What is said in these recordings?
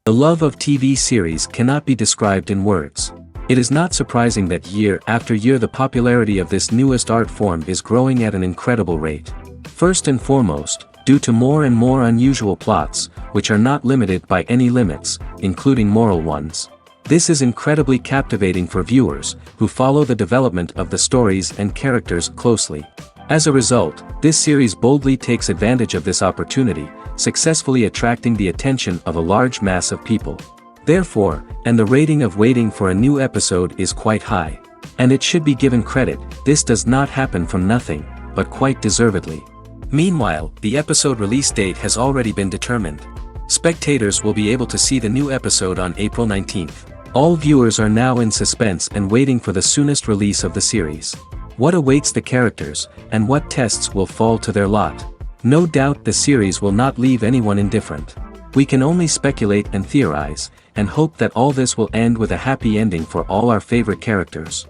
The love of TV series cannot be described in words. It is not surprising that year after year the popularity of this newest art form is growing at an incredible rate. First and foremost, due to more and more unusual plots, which are not limited by any limits, including moral ones. This is incredibly captivating for viewers, who follow the development of the stories and characters closely. As a result, this series boldly takes advantage of this opportunity, successfully attracting the attention of a large mass of people. Therefore, and the rating of waiting for a new episode is quite high. And it should be given credit, this does not happen from nothing, but quite deservedly. Meanwhile, the episode release date has already been determined. Spectators will be able to see the new episode on April 19th. All viewers are now in suspense and waiting for the soonest release of the series. What awaits the characters, and what tests will fall to their lot? No doubt the series will not leave anyone indifferent. We can only speculate and theorize, and hope that all this will end with a happy ending for all our favorite characters.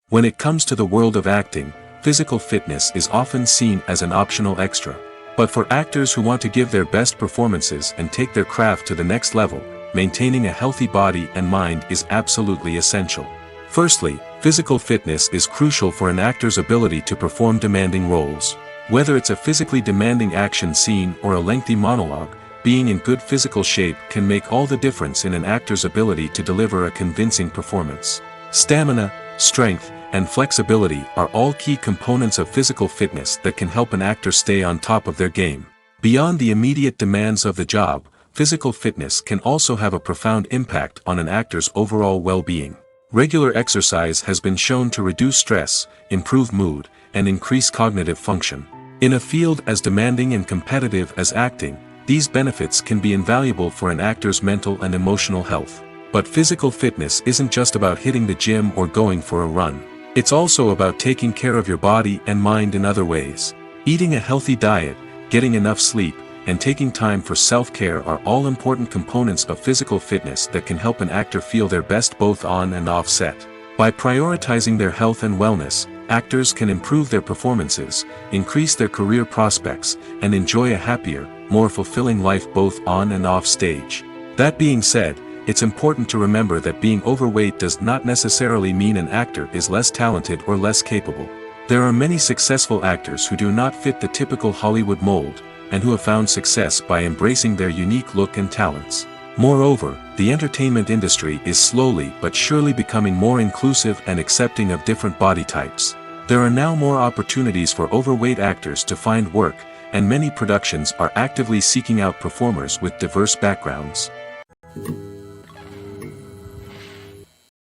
When it comes to the world of acting, physical fitness is often seen as an optional extra. But for actors who want to give their best performances and take their craft to the next level, maintaining a healthy body and mind is absolutely essential. Firstly, physical fitness is crucial for an actor's ability to perform demanding roles. Whether it's a physically demanding action scene or a lengthy monologue, being in good physical shape can make all the difference in an actor's ability to deliver a convincing performance. Stamina, strength, and flexibility are all key components of physical fitness that can help an actor stay on top of their game. Beyond the immediate demands of the job, physical fitness can also have a profound impact on an actor's overall well-being. Regular exercise has been shown to reduce stress, improve mood, and increase cognitive function. In a field as demanding and competitive as acting, these benefits can be invaluable for an actor's mental and emotional health. But physical fitness isn't just about hitting the gym or going for a run. It's also about taking care of your body and mind in other ways. Eating a healthy diet, getting enough sleep, and taking time for self-care are all important components of physical fitness that can help an actor feel their best both on and off set. By prioritizing their health and wellness, actors can improve their performances, increase their career prospects, and enjoy a happier, more fulfilling life both on and off stage. That being said, it's important to remember that being overweight does not necessarily mean an actor is less talented or less capable. There are many successful actors who do not fit the typical Hollywood mold, and who have found success by embracing their unique look and talents. Moreover, the entertainment industry is slowly but surely becoming more inclusive and accepting of different body types. There are now more opportunities for overweight actors to find work, and many productions are actively seeking out performers with diverse backgrounds.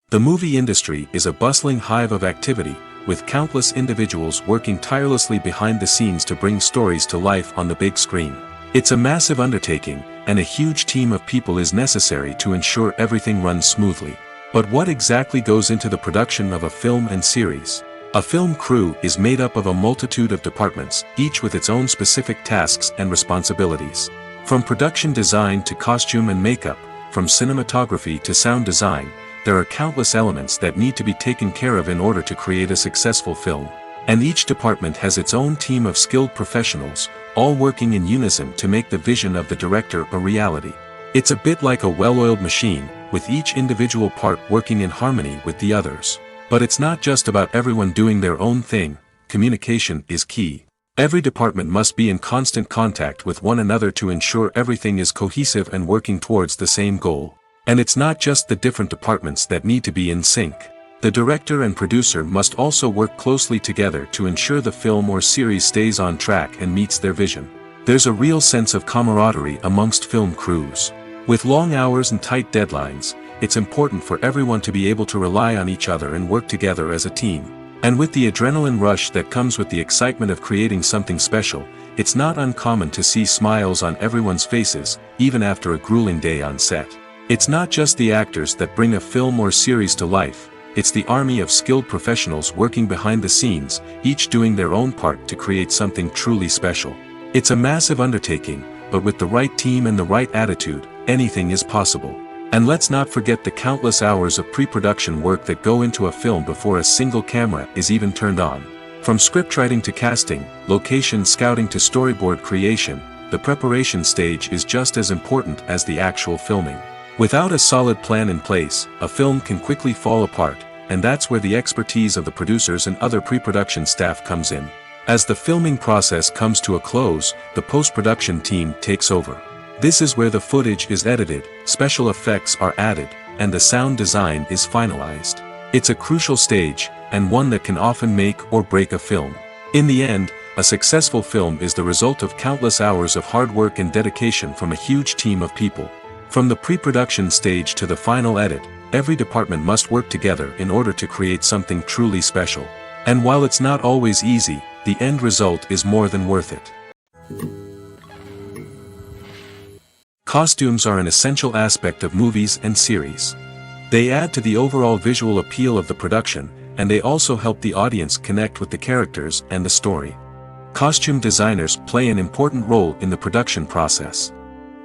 The movie industry is a bustling hive of activity, with countless individuals working tirelessly behind the scenes to bring stories to life on the big screen. It's a massive undertaking, and a huge team of people is necessary to ensure everything runs smoothly. But what exactly goes into the production of a film and series? A film crew is made up of a multitude of departments, each with its own specific tasks and responsibilities. From production design to costume and makeup, from cinematography to sound design, there are countless elements that need to be taken care of in order to create a successful film. And each department has its own team of skilled professionals, all working in unison to make the vision of the director a reality. It's a bit like a well-oiled machine, with each individual part working in harmony with the others. But it's not just about everyone doing their own thing, communication is key. Every department must be in constant contact with one another to ensure everything is cohesive and working towards the same goal. And it's not just the different departments that need to be in sync. The director and producer must also work closely together to ensure the film or series stays on track and meets their vision. There's a real sense of camaraderie amongst film crews. With long hours and tight deadlines, it's important for everyone to be able to rely on each other and work together as a team. And with the adrenaline rush that comes with the excitement of creating something special, it's not uncommon to see smiles on everyone's faces, even after a grueling day on set. It's not just the actors that bring a film or series to life, it's the army of skilled professionals working behind the scenes, each doing their own part to create something truly special. It's a massive undertaking, but with the right team and the right attitude, anything is possible. And let's not forget the countless hours of pre-production work that go into a film before a single camera is even turned on. From scriptwriting to casting, location scouting to storyboard creation, the preparation stage is just as important as the actual filming. Without a solid plan in place, a film can quickly fall apart, and that's where the expertise of the producers and other pre-production staff comes in. As the filming process comes to a close, the post-production team takes over. This is where the footage is edited, special effects are added, and the sound design is finalized. It's a crucial stage, and one that can often make or break a film. In the end, a successful film is the result of countless hours of hard work and dedication from a huge team of people. From the pre-production stage to the final edit, every department must work together in order to create something truly special. And while it's not always easy, the end result is more than worth it. Costumes are an essential aspect of movies and series. They add to the overall visual appeal of the production, and they also help the audience connect with the characters and the story. Costume designers play an important role in the production process.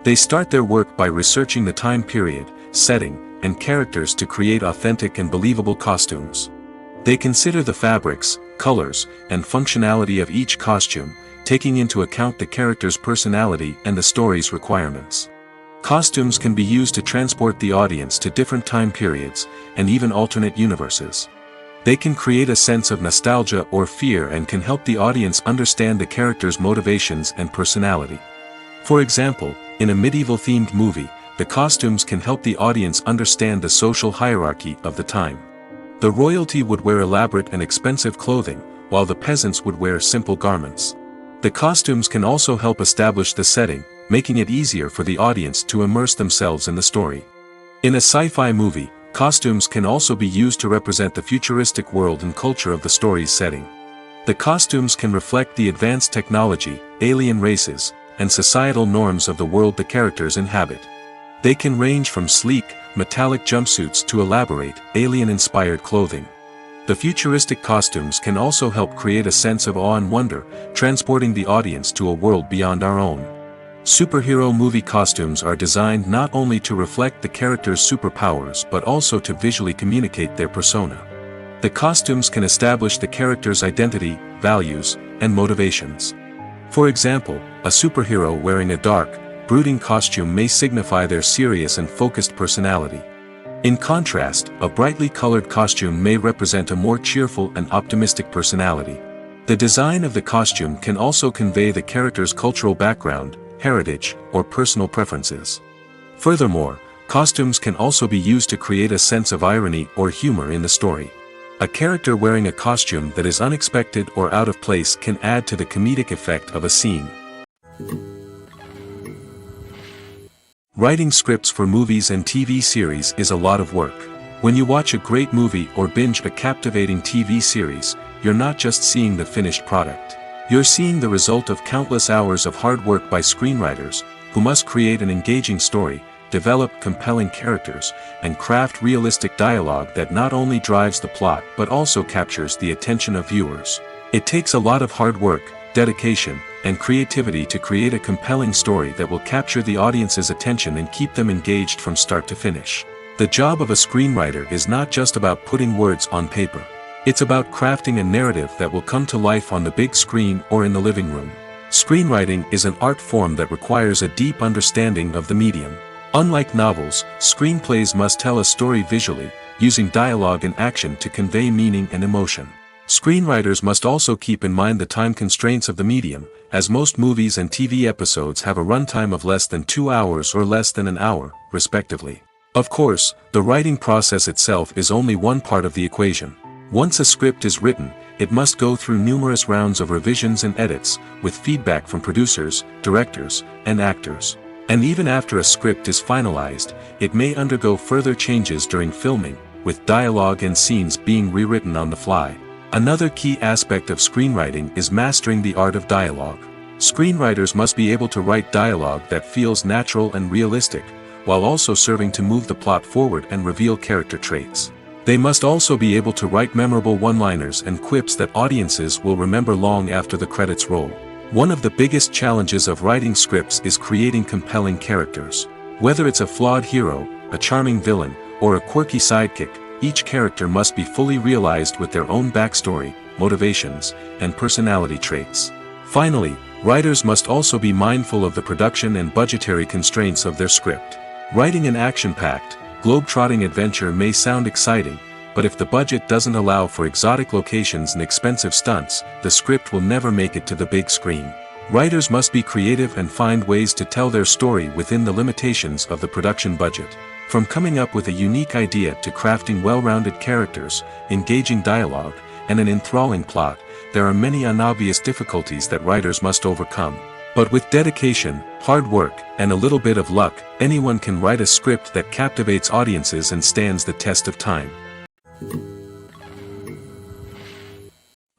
They start their work by researching the time period, setting, and characters to create authentic and believable costumes. They consider the fabrics, colors, and functionality of each costume, taking into account the character's personality and the story's requirements. Costumes can be used to transport the audience to different time periods, and even alternate universes. They can create a sense of nostalgia or fear and can help the audience understand the character's motivations and personality. For example, in a medieval-themed movie, the costumes can help the audience understand the social hierarchy of the time. The royalty would wear elaborate and expensive clothing, while the peasants would wear simple garments. The costumes can also help establish the setting, making it easier for the audience to immerse themselves in the story. In a sci-fi movie, costumes can also be used to represent the futuristic world and culture of the story's setting. The costumes can reflect the advanced technology, alien races, and societal norms of the world the characters inhabit. They can range from sleek, metallic jumpsuits to elaborate, alien-inspired clothing. The futuristic costumes can also help create a sense of awe and wonder, transporting the audience to a world beyond our own. Superhero movie costumes are designed not only to reflect the character's superpowers but also to visually communicate their persona. The costumes can establish the character's identity, values, and motivations. For example, a superhero wearing a dark, brooding costume may signify their serious and focused personality. In contrast, a brightly colored costume may represent a more cheerful and optimistic personality. The design of the costume can also convey the character's cultural background, heritage, or personal preferences. Furthermore, costumes can also be used to create a sense of irony or humor in the story. A character wearing a costume that is unexpected or out of place can add to the comedic effect of a scene. Writing scripts for movies and TV series is a lot of work. When you watch a great movie or binge a captivating TV series, you're not just seeing the finished product. You're seeing the result of countless hours of hard work by screenwriters, who must create an engaging story, develop compelling characters, and craft realistic dialogue that not only drives the plot but also captures the attention of viewers. It takes a lot of hard work, dedication, and creativity to create a compelling story that will capture the audience's attention and keep them engaged from start to finish. The job of a screenwriter is not just about putting words on paper. It's about crafting a narrative that will come to life on the big screen or in the living room. Screenwriting is an art form that requires a deep understanding of the medium. Unlike novels, screenplays must tell a story visually, using dialogue and action to convey meaning and emotion. Screenwriters must also keep in mind the time constraints of the medium, as most movies and TV episodes have a runtime of less than 2 hours or less than an hour, respectively. Of course, the writing process itself is only one part of the equation. Once a script is written, it must go through numerous rounds of revisions and edits, with feedback from producers, directors, and actors. And even after a script is finalized, it may undergo further changes during filming, with dialogue and scenes being rewritten on the fly. Another key aspect of screenwriting is mastering the art of dialogue. Screenwriters must be able to write dialogue that feels natural and realistic, while also serving to move the plot forward and reveal character traits. They must also be able to write memorable one-liners and quips that audiences will remember long after the credits roll. One of the biggest challenges of writing scripts is creating compelling characters. Whether it's a flawed hero, a charming villain, or a quirky sidekick, each character must be fully realized with their own backstory, motivations, and personality traits. Finally, writers must also be mindful of the production and budgetary constraints of their script. Writing an action-packed, globe-trotting adventure may sound exciting, but if the budget doesn't allow for exotic locations and expensive stunts, the script will never make it to the big screen. Writers must be creative and find ways to tell their story within the limitations of the production budget. From coming up with a unique idea to crafting well-rounded characters, engaging dialogue, and an enthralling plot, there are many unobvious difficulties that writers must overcome. But with dedication, hard work, and a little bit of luck, anyone can write a script that captivates audiences and stands the test of time.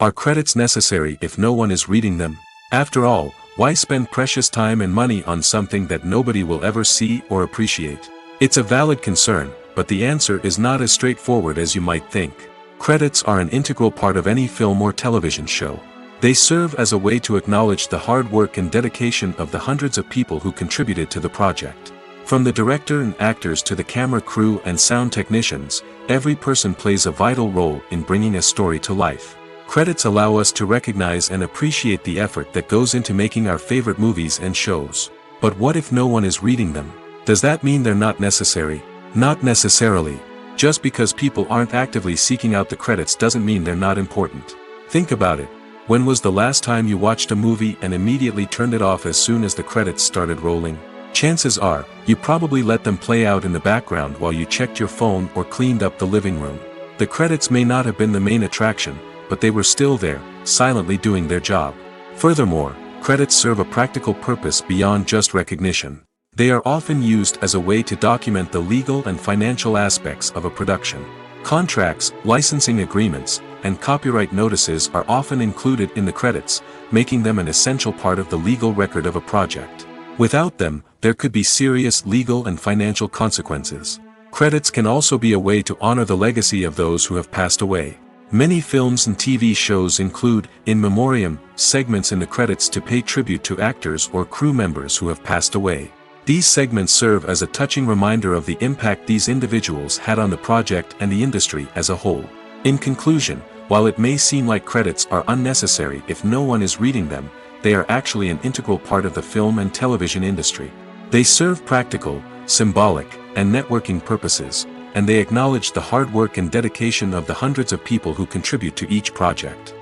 Are credits necessary if no one is reading them? After all, why spend precious time and money on something that nobody will ever see or appreciate? It's a valid concern, but the answer is not as straightforward as you might think. Credits are an integral part of any film or television show. They serve as a way to acknowledge the hard work and dedication of the hundreds of people who contributed to the project. From the director and actors to the camera crew and sound technicians, every person plays a vital role in bringing a story to life. Credits allow us to recognize and appreciate the effort that goes into making our favorite movies and shows. But what if no one is reading them? Does that mean they're not necessary? Not necessarily. Just because people aren't actively seeking out the credits doesn't mean they're not important. Think about it. When was the last time you watched a movie and immediately turned it off as soon as the credits started rolling? Chances are, you probably let them play out in the background while you checked your phone or cleaned up the living room. The credits may not have been the main attraction, but they were still there, silently doing their job. Furthermore, credits serve a practical purpose beyond just recognition. They are often used as a way to document the legal and financial aspects of a production. Contracts, licensing agreements, and copyright notices are often included in the credits, making them an essential part of the legal record of a project. Without them, there could be serious legal and financial consequences. Credits can also be a way to honor the legacy of those who have passed away. Many films and TV shows include in memoriam segments in the credits to pay tribute to actors or crew members who have passed away. These segments serve as a touching reminder of the impact these individuals had on the project and the industry as a whole. In conclusion, while it may seem like credits are unnecessary if no one is reading them, they are actually an integral part of the film and television industry. They serve practical, symbolic, and networking purposes, and they acknowledge the hard work and dedication of the hundreds of people who contribute to each project.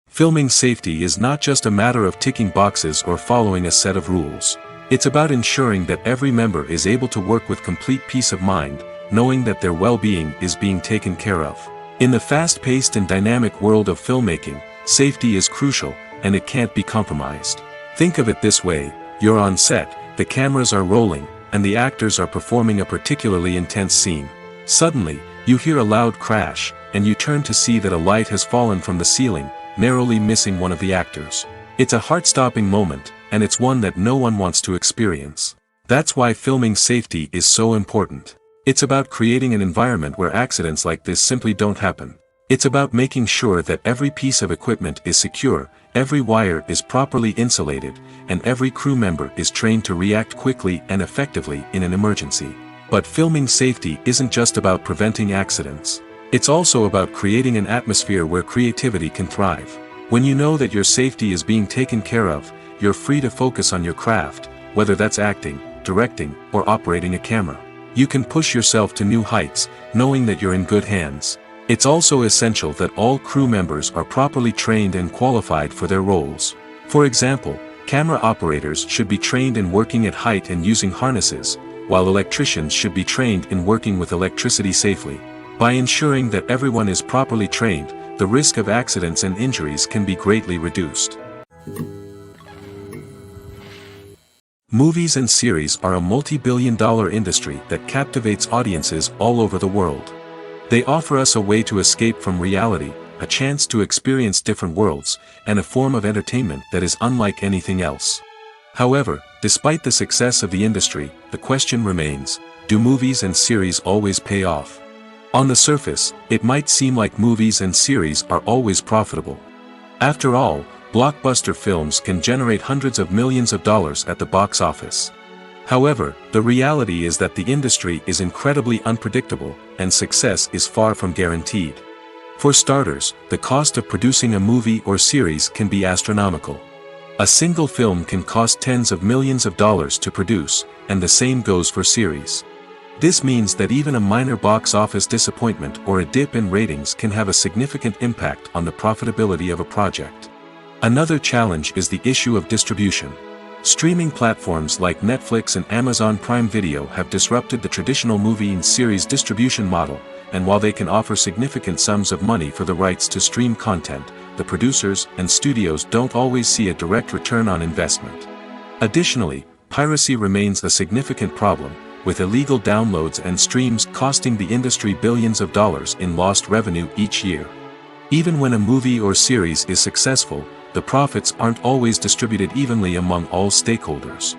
Filming safety is not just a matter of ticking boxes or following a set of rules. It's about ensuring that every member is able to work with complete peace of mind, knowing that their well-being is being taken care of. In the fast-paced and dynamic world of filmmaking, safety is crucial, and it can't be compromised. Think of it this way: you're on set, the cameras are rolling, and the actors are performing a particularly intense scene. Suddenly, you hear a loud crash, and you turn to see that a light has fallen from the ceiling, narrowly missing one of the actors. It's a heart-stopping moment, and it's one that no one wants to experience. That's why filming safety is so important. It's about creating an environment where accidents like this simply don't happen. It's about making sure that every piece of equipment is secure, every wire is properly insulated, and every crew member is trained to react quickly and effectively in an emergency. But filming safety isn't just about preventing accidents. It's also about creating an atmosphere where creativity can thrive. When you know that your safety is being taken care of, you're free to focus on your craft, whether that's acting, directing, or operating a camera. You can push yourself to new heights, knowing that you're in good hands. It's also essential that all crew members are properly trained and qualified for their roles. For example, camera operators should be trained in working at height and using harnesses, while electricians should be trained in working with electricity safely. By ensuring that everyone is properly trained, the risk of accidents and injuries can be greatly reduced. Movies and series are a multi-billion-dollar industry that captivates audiences all over the world. They offer us a way to escape from reality, a chance to experience different worlds, and a form of entertainment that is unlike anything else. However, despite the success of the industry, the question remains, do movies and series always pay off? On the surface, it might seem like movies and series are always profitable. After all, blockbuster films can generate hundreds of millions of dollars at the box office. However, the reality is that the industry is incredibly unpredictable, and success is far from guaranteed. For starters, the cost of producing a movie or series can be astronomical. A single film can cost tens of millions of dollars to produce, and the same goes for series. This means that even a minor box office disappointment or a dip in ratings can have a significant impact on the profitability of a project. Another challenge is the issue of distribution. Streaming platforms like Netflix and Amazon Prime Video have disrupted the traditional movie and series distribution model, and while they can offer significant sums of money for the rights to stream content, the producers and studios don't always see a direct return on investment. Additionally, piracy remains a significant problem, with illegal downloads and streams costing the industry billions of dollars in lost revenue each year. Even when a movie or series is successful, the profits aren't always distributed evenly among all stakeholders.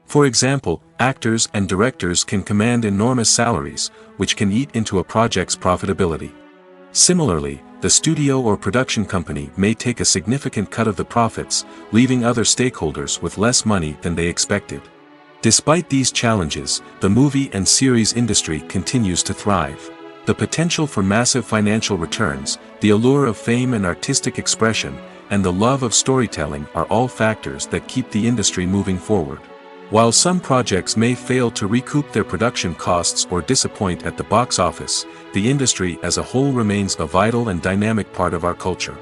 For example, actors and directors can command enormous salaries, which can eat into a project's profitability. Similarly, the studio or production company may take a significant cut of the profits, leaving other stakeholders with less money than they expected. Despite these challenges, the movie and series industry continues to thrive. The potential for massive financial returns, the allure of fame and artistic expression, and the love of storytelling are all factors that keep the industry moving forward. While some projects may fail to recoup their production costs or disappoint at the box office, the industry as a whole remains a vital and dynamic part of our culture.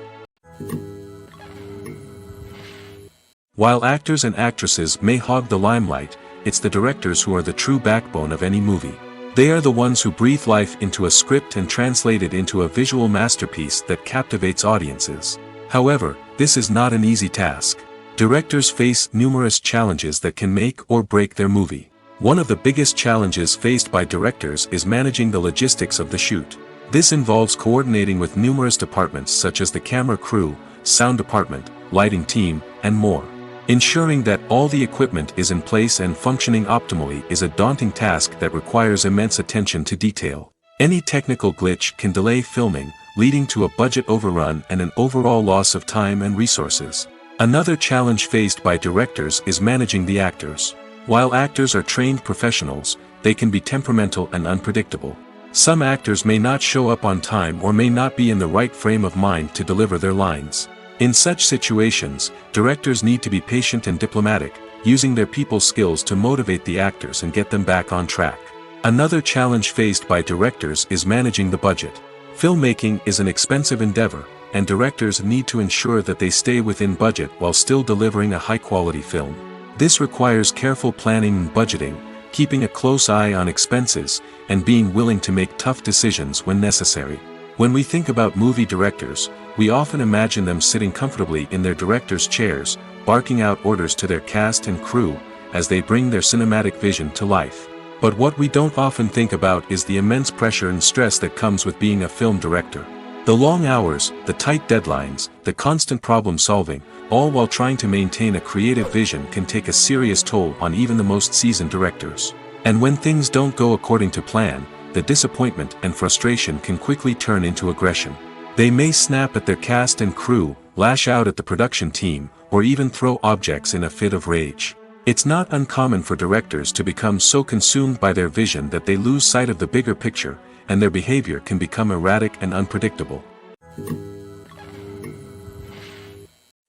While actors and actresses may hog the limelight, it's the directors who are the true backbone of any movie. They are the ones who breathe life into a script and translate it into a visual masterpiece that captivates audiences. However, this is not an easy task. Directors face numerous challenges that can make or break their movie. One of the biggest challenges faced by directors is managing the logistics of the shoot. This involves coordinating with numerous departments such as the camera crew, sound department, lighting team, and more. Ensuring that all the equipment is in place and functioning optimally is a daunting task that requires immense attention to detail. Any technical glitch can delay filming, leading to a budget overrun and an overall loss of time and resources. Another challenge faced by directors is managing the actors. While actors are trained professionals, they can be temperamental and unpredictable. Some actors may not show up on time or may not be in the right frame of mind to deliver their lines. In such situations, directors need to be patient and diplomatic, using their people skills to motivate the actors and get them back on track. Another challenge faced by directors is managing the budget. Filmmaking is an expensive endeavor, and directors need to ensure that they stay within budget while still delivering a high-quality film. This requires careful planning and budgeting, keeping a close eye on expenses, and being willing to make tough decisions when necessary. When we think about movie directors, we often imagine them sitting comfortably in their director's chairs, barking out orders to their cast and crew, as they bring their cinematic vision to life. But what we don't often think about is the immense pressure and stress that comes with being a film director. The long hours, the tight deadlines, the constant problem solving, all while trying to maintain a creative vision can take a serious toll on even the most seasoned directors. And when things don't go according to plan, the disappointment and frustration can quickly turn into aggression. They may snap at their cast and crew, lash out at the production team, or even throw objects in a fit of rage. It's not uncommon for directors to become so consumed by their vision that they lose sight of the bigger picture, and their behavior can become erratic and unpredictable.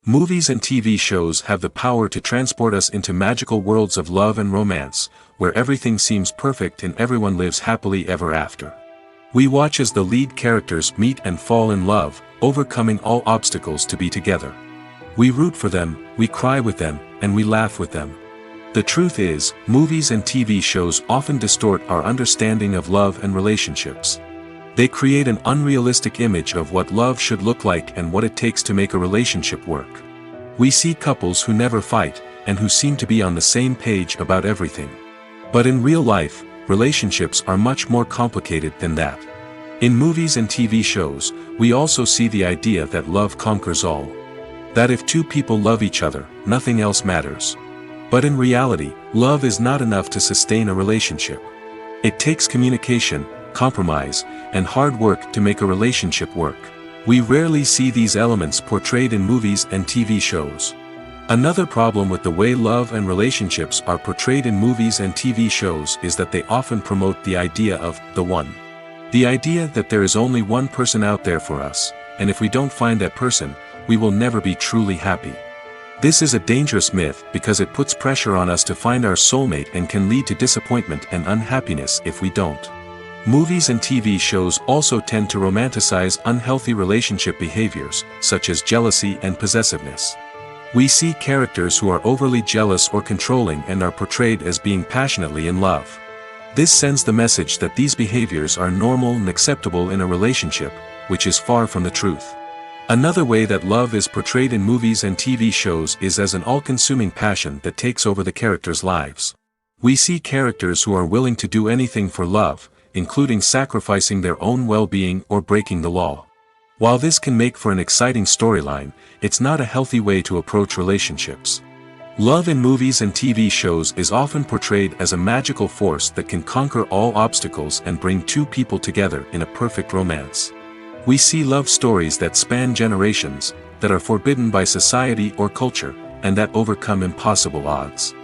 Movies and TV shows have the power to transport us into magical worlds of love and romance, where everything seems perfect and everyone lives happily ever after. We watch as the lead characters meet and fall in love, overcoming all obstacles to be together. We root for them, we cry with them, and we laugh with them. The truth is, movies and TV shows often distort our understanding of love and relationships. They create an unrealistic image of what love should look like and what it takes to make a relationship work. We see couples who never fight, and who seem to be on the same page about everything. But in real life, relationships are much more complicated than that. In movies and TV shows, we also see the idea that love conquers all. That if two people love each other, nothing else matters. But in reality, love is not enough to sustain a relationship. It takes communication, compromise, and hard work to make a relationship work. We rarely see these elements portrayed in movies and TV shows. Another problem with the way love and relationships are portrayed in movies and TV shows is that they often promote the idea of the one. The idea that there is only one person out there for us, and if we don't find that person, we will never be truly happy. This is a dangerous myth because it puts pressure on us to find our soulmate and can lead to disappointment and unhappiness if we don't. Movies and TV shows also tend to romanticize unhealthy relationship behaviors, such as jealousy and possessiveness. We see characters who are overly jealous or controlling and are portrayed as being passionately in love. This sends the message that these behaviors are normal and acceptable in a relationship, which is far from the truth. Another way that love is portrayed in movies and TV shows is as an all-consuming passion that takes over the characters' lives. We see characters who are willing to do anything for love, including sacrificing their own well-being or breaking the law. While this can make for an exciting storyline, it's not a healthy way to approach relationships. Love in movies and TV shows is often portrayed as a magical force that can conquer all obstacles and bring two people together in a perfect romance. We see love stories that span generations, that are forbidden by society or culture, and that overcome impossible odds.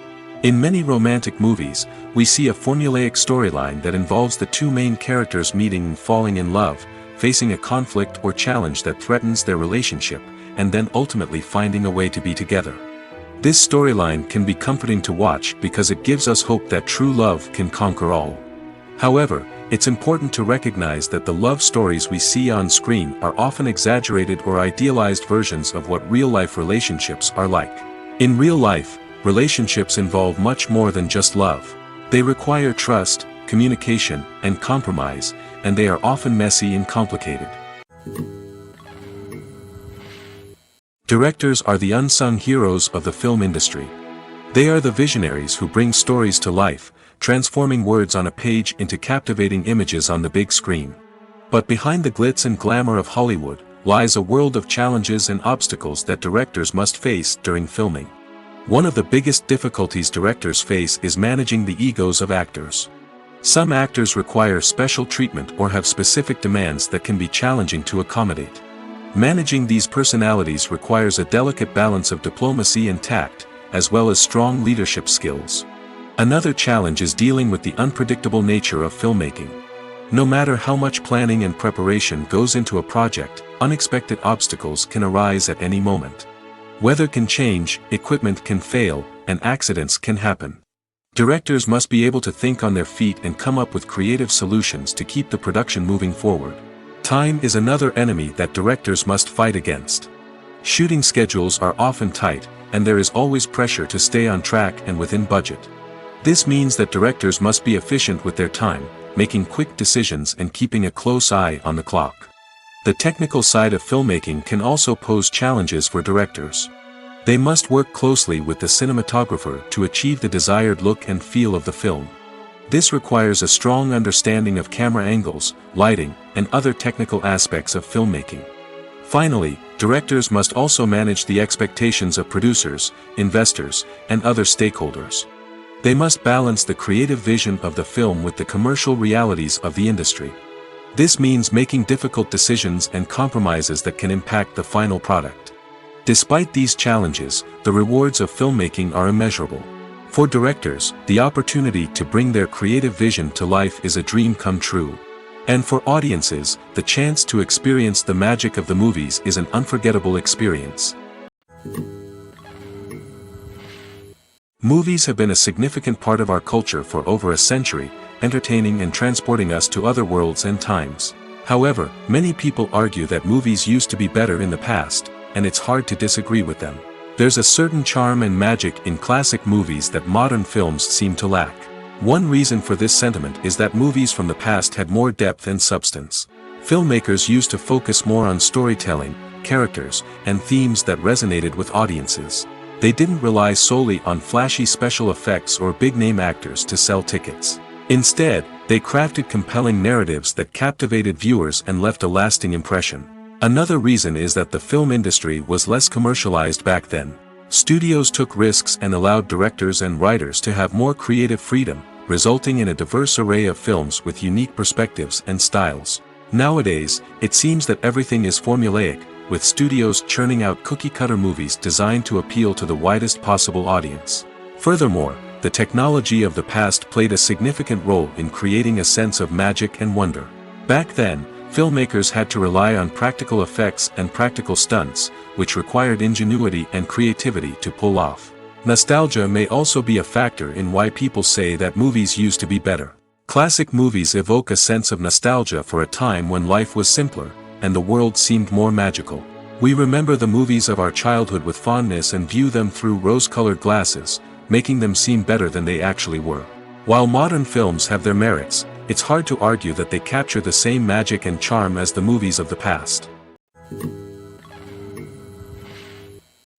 In many romantic movies, we see a formulaic storyline that involves the two main characters meeting and falling in love, facing a conflict or challenge that threatens their relationship, and then ultimately finding a way to be together. This storyline can be comforting to watch because it gives us hope that true love can conquer all. However, it's important to recognize that the love stories we see on screen are often exaggerated or idealized versions of what real-life relationships are like. In real life, relationships involve much more than just love. They require trust, communication, and compromise, and they are often messy and complicated. Directors are the unsung heroes of the film industry. They are the visionaries who bring stories to life, transforming words on a page into captivating images on the big screen. But behind the glitz and glamour of Hollywood, lies a world of challenges and obstacles that directors must face during filming. One of the biggest difficulties directors face is managing the egos of actors. Some actors require special treatment or have specific demands that can be challenging to accommodate. Managing these personalities requires a delicate balance of diplomacy and tact, as well as strong leadership skills. Another challenge is dealing with the unpredictable nature of filmmaking. No matter how much planning and preparation goes into a project, unexpected obstacles can arise at any moment. Weather can change, equipment can fail, and accidents can happen. Directors must be able to think on their feet and come up with creative solutions to keep the production moving forward. Time is another enemy that directors must fight against. Shooting schedules are often tight, and there is always pressure to stay on track and within budget. This means that directors must be efficient with their time, making quick decisions and keeping a close eye on the clock. The technical side of filmmaking can also pose challenges for directors. They must work closely with the cinematographer to achieve the desired look and feel of the film. This requires a strong understanding of camera angles, lighting, and other technical aspects of filmmaking. Finally, directors must also manage the expectations of producers, investors, and other stakeholders. They must balance the creative vision of the film with the commercial realities of the industry. This means making difficult decisions and compromises that can impact the final product. Despite these challenges, the rewards of filmmaking are immeasurable. For directors, the opportunity to bring their creative vision to life is a dream come true. And for audiences, the chance to experience the magic of the movies is an unforgettable experience. Movies have been a significant part of our culture for over a century, entertaining and transporting us to other worlds and times. However, many people argue that movies used to be better in the past, and it's hard to disagree with them. There's a certain charm and magic in classic movies that modern films seem to lack. One reason for this sentiment is that movies from the past had more depth and substance. Filmmakers used to focus more on storytelling, characters, and themes that resonated with audiences. They didn't rely solely on flashy special effects or big-name actors to sell tickets. Instead, they crafted compelling narratives that captivated viewers and left a lasting impression. Another reason is that the film industry was less commercialized back then. Studios took risks and allowed directors and writers to have more creative freedom, resulting in a diverse array of films with unique perspectives and styles. Nowadays, it seems that everything is formulaic, with studios churning out cookie-cutter movies designed to appeal to the widest possible audience. Furthermore, the technology of the past played a significant role in creating a sense of magic and wonder. Back then, filmmakers had to rely on practical effects and practical stunts, which required ingenuity and creativity to pull off. Nostalgia may also be a factor in why people say that movies used to be better. Classic movies evoke a sense of nostalgia for a time when life was simpler, and the world seemed more magical. We remember the movies of our childhood with fondness and view them through rose-colored glasses, making them seem better than they actually were. While modern films have their merits, it's hard to argue that they capture the same magic and charm as the movies of the past.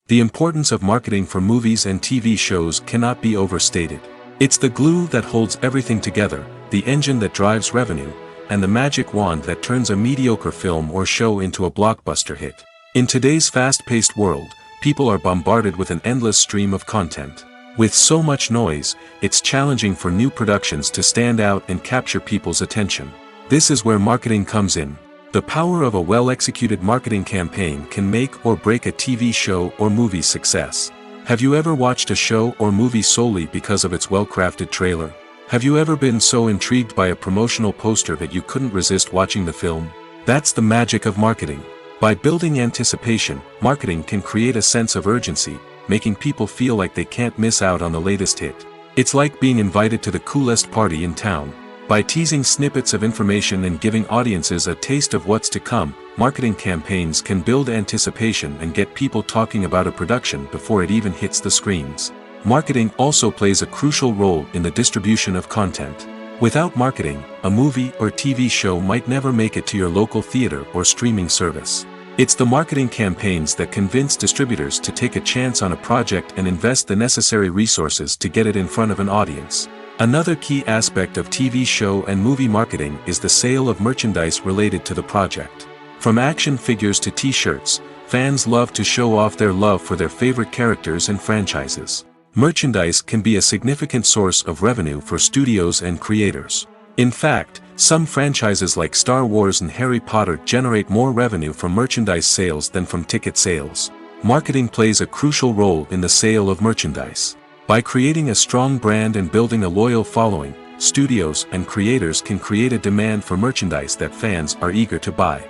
The importance of marketing for movies and TV shows cannot be overstated. It's the glue that holds everything together, the engine that drives revenue, and the magic wand that turns a mediocre film or show into a blockbuster hit. In today's fast-paced world, people are bombarded with an endless stream of content. With so much noise, it's challenging for new productions to stand out and capture people's attention. This is where marketing comes in. The power of a well-executed marketing campaign can make or break a TV show or movie's success. Have you ever watched a show or movie solely because of its well-crafted trailer? Have you ever been so intrigued by a promotional poster that you couldn't resist watching the film? That's the magic of marketing. By building anticipation, marketing can create a sense of urgency, making people feel like they can't miss out on the latest hit. It's like being invited to the coolest party in town. By teasing snippets of information and giving audiences a taste of what's to come, marketing campaigns can build anticipation and get people talking about a production before it even hits the screens. Marketing also plays a crucial role in the distribution of content. Without marketing, a movie or TV show might never make it to your local theater or streaming service. It's the marketing campaigns that convince distributors to take a chance on a project and invest the necessary resources to get it in front of an audience. Another key aspect of TV show and movie marketing is the sale of merchandise related to the project. From action figures to t-shirts, fans love to show off their love for their favorite characters and franchises. Merchandise can be a significant source of revenue for studios and creators. In fact, some franchises like Star Wars and Harry Potter generate more revenue from merchandise sales than from ticket sales. Marketing plays a crucial role in the sale of merchandise. By creating a strong brand and building a loyal following, studios and creators can create a demand for merchandise that fans are eager to buy.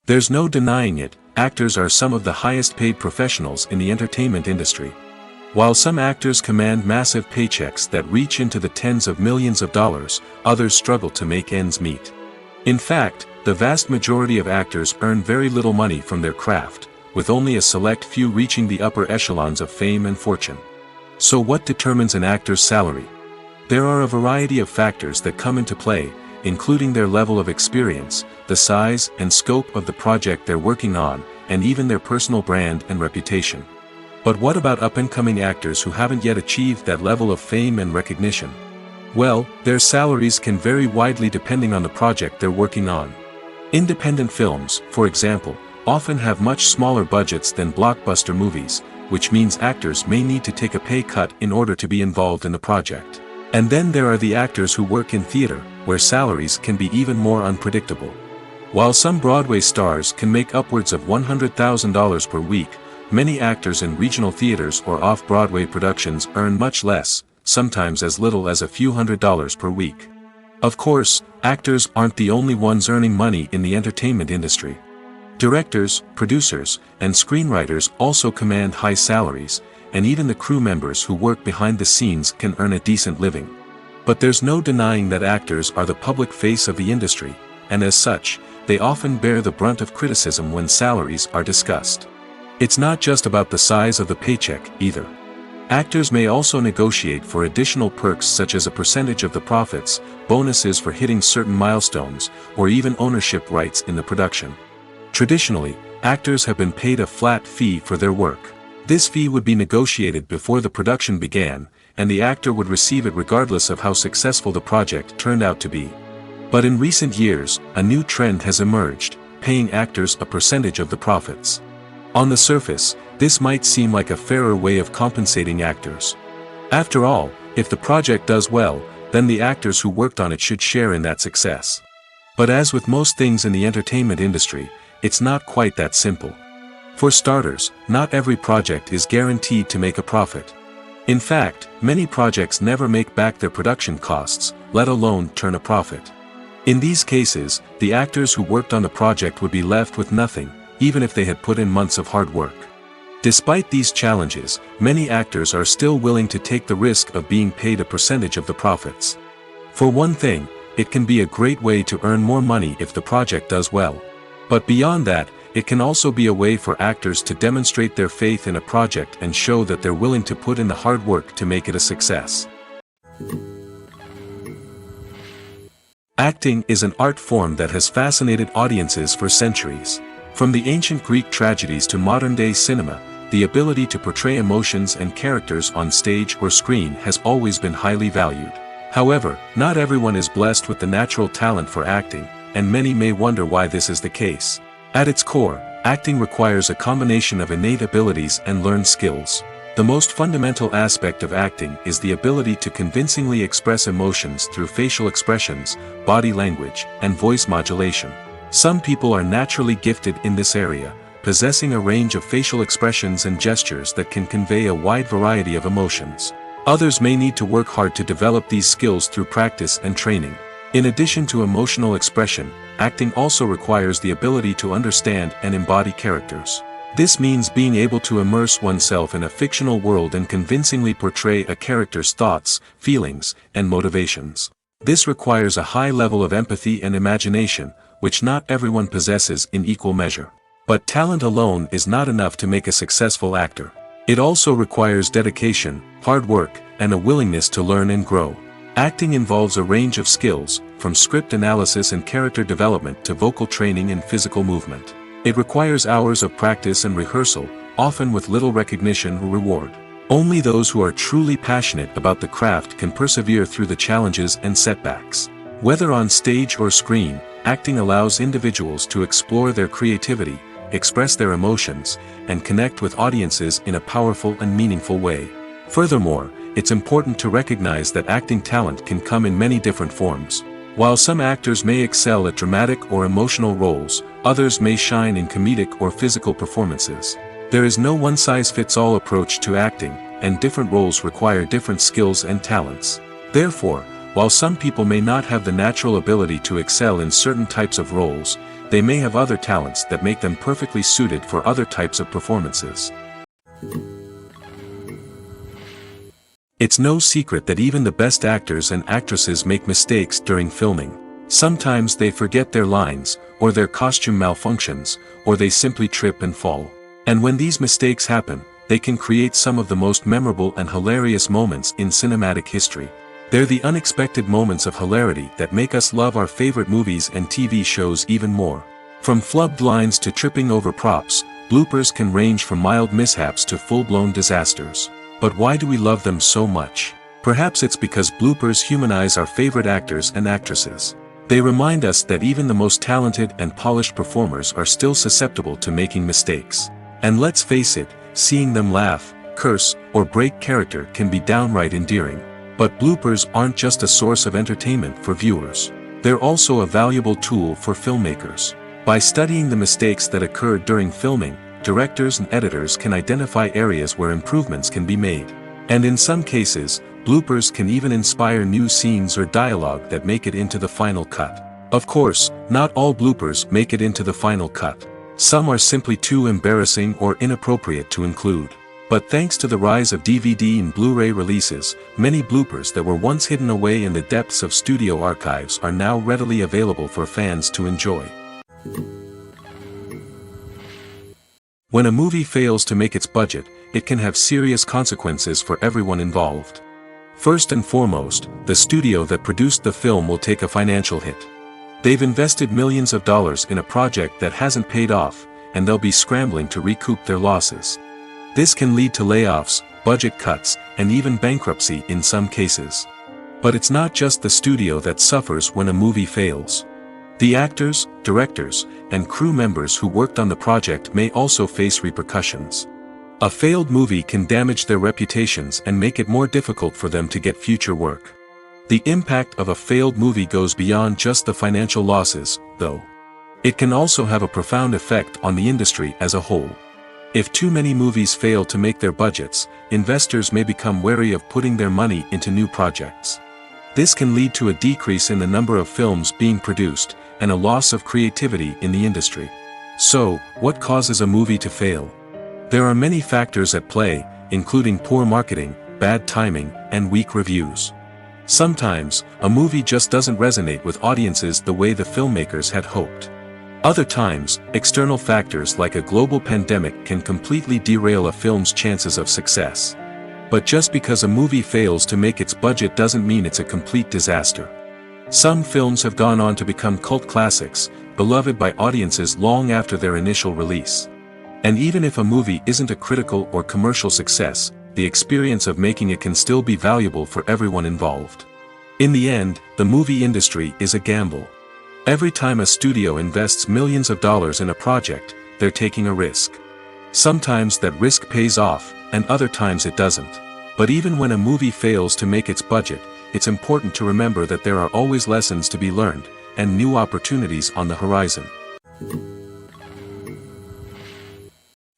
There's no denying it, actors are some of the highest paid professionals in the entertainment industry. While some actors command massive paychecks that reach into the tens of millions of dollars, others struggle to make ends meet. In fact, the vast majority of actors earn very little money from their craft, with only a select few reaching the upper echelons of fame and fortune. So what determines an actor's salary? There are a variety of factors that come into play, including their level of experience, the size and scope of the project they're working on, and even their personal brand and reputation. But what about up-and-coming actors who haven't yet achieved that level of fame and recognition? Well, their salaries can vary widely depending on the project they're working on. Independent films, for example, often have much smaller budgets than blockbuster movies, which means actors may need to take a pay cut in order to be involved in the project. And then there are the actors who work in theater, where salaries can be even more unpredictable. While some Broadway stars can make upwards of $100,000 per week, many actors in regional theaters or off-Broadway productions earn much less, sometimes as little as a few $100s per week. Of course, actors aren't the only ones earning money in the entertainment industry. Directors, producers, and screenwriters also command high salaries, and even the crew members who work behind the scenes can earn a decent living. But there's no denying that actors are the public face of the industry, and as such, they often bear the brunt of criticism when salaries are discussed. It's not just about the size of the paycheck, either. Actors may also negotiate for additional perks such as a percentage of the profits, bonuses for hitting certain milestones, or even ownership rights in the production. Traditionally, actors have been paid a flat fee for their work. This fee would be negotiated before the production began, and the actor would receive it regardless of how successful the project turned out to be. But in recent years, a new trend has emerged, paying actors a percentage of the profits. On the surface, this might seem like a fairer way of compensating actors. After all, if the project does well, then the actors who worked on it should share in that success. But as with most things in the entertainment industry, it's not quite that simple. For starters, not every project is guaranteed to make a profit. In fact, many projects never make back their production costs, let alone turn a profit. In these cases, the actors who worked on the project would be left with nothing, even if they had put in months of hard work. Despite these challenges, many actors are still willing to take the risk of being paid a percentage of the profits. For one thing, it can be a great way to earn more money if the project does well. But beyond that, it can also be a way for actors to demonstrate their faith in a project and show that they're willing to put in the hard work to make it a success. Acting is an art form that has fascinated audiences for centuries. From the ancient Greek tragedies to modern-day cinema, the ability to portray emotions and characters on stage or screen has always been highly valued. However, not everyone is blessed with the natural talent for acting, and many may wonder why this is the case. At its core, acting requires a combination of innate abilities and learned skills. The most fundamental aspect of acting is the ability to convincingly express emotions through facial expressions, body language, and voice modulation. Some people are naturally gifted in this area, possessing a range of facial expressions and gestures that can convey a wide variety of emotions. Others may need to work hard to develop these skills through practice and training. In addition to emotional expression, acting also requires the ability to understand and embody characters. This means being able to immerse oneself in a fictional world and convincingly portray a character's thoughts, feelings, and motivations. This requires a high level of empathy and imagination, which not everyone possesses in equal measure. But talent alone is not enough to make a successful actor. It also requires dedication, hard work, and a willingness to learn and grow. Acting involves a range of skills, from script analysis and character development to vocal training and physical movement. It requires hours of practice and rehearsal, often with little recognition or reward. Only those who are truly passionate about the craft can persevere through the challenges and setbacks. Whether on stage or screen, acting allows individuals to explore their creativity, express their emotions, and connect with audiences in a powerful and meaningful way. Furthermore, it's important to recognize that acting talent can come in many different forms. While some actors may excel at dramatic or emotional roles, others may shine in comedic or physical performances. There is no one-size-fits-all approach to acting, and different roles require different skills and talents. Therefore, while some people may not have the natural ability to excel in certain types of roles, they may have other talents that make them perfectly suited for other types of performances. It's no secret that even the best actors and actresses make mistakes during filming. Sometimes they forget their lines, or their costume malfunctions, or they simply trip and fall. And when these mistakes happen, they can create some of the most memorable and hilarious moments in cinematic history. They're the unexpected moments of hilarity that make us love our favorite movies and TV shows even more. From flubbed lines to tripping over props, bloopers can range from mild mishaps to full-blown disasters. But why do we love them so much? Perhaps it's because bloopers humanize our favorite actors and actresses. They remind us that even the most talented and polished performers are still susceptible to making mistakes. And let's face it, seeing them laugh, curse, or break character can be downright endearing. But bloopers aren't just a source of entertainment for viewers. They're also a valuable tool for filmmakers. By studying the mistakes that occurred during filming, directors and editors can identify areas where improvements can be made. And in some cases, bloopers can even inspire new scenes or dialogue that make it into the final cut. Of course, not all bloopers make it into the final cut. Some are simply too embarrassing or inappropriate to include. But thanks to the rise of DVD and Blu-ray releases, many bloopers that were once hidden away in the depths of studio archives are now readily available for fans to enjoy. When a movie fails to make its budget, it can have serious consequences for everyone involved. First and foremost, the studio that produced the film will take a financial hit. They've invested millions of dollars in a project that hasn't paid off, and they'll be scrambling to recoup their losses. This can lead to layoffs, budget cuts, and even bankruptcy in some cases. But it's not just the studio that suffers when a movie fails. The actors, directors, and crew members who worked on the project may also face repercussions. A failed movie can damage their reputations and make it more difficult for them to get future work. The impact of a failed movie goes beyond just the financial losses, though. It can also have a profound effect on the industry as a whole. If too many movies fail to make their budgets, investors may become wary of putting their money into new projects. This can lead to a decrease in the number of films being produced, and a loss of creativity in the industry. So, what causes a movie to fail? There are many factors at play, including poor marketing, bad timing, and weak reviews. Sometimes, a movie just doesn't resonate with audiences the way the filmmakers had hoped. Other times, external factors like a global pandemic can completely derail a film's chances of success. But just because a movie fails to make its budget doesn't mean it's a complete disaster. Some films have gone on to become cult classics, beloved by audiences long after their initial release. And even if a movie isn't a critical or commercial success, the experience of making it can still be valuable for everyone involved. In the end, the movie industry is a gamble. Every time a studio invests millions of dollars in a project, they're taking a risk. Sometimes that risk pays off, and other times it doesn't. But even when a movie fails to make its budget, it's important to remember that there are always lessons to be learned, and new opportunities on the horizon.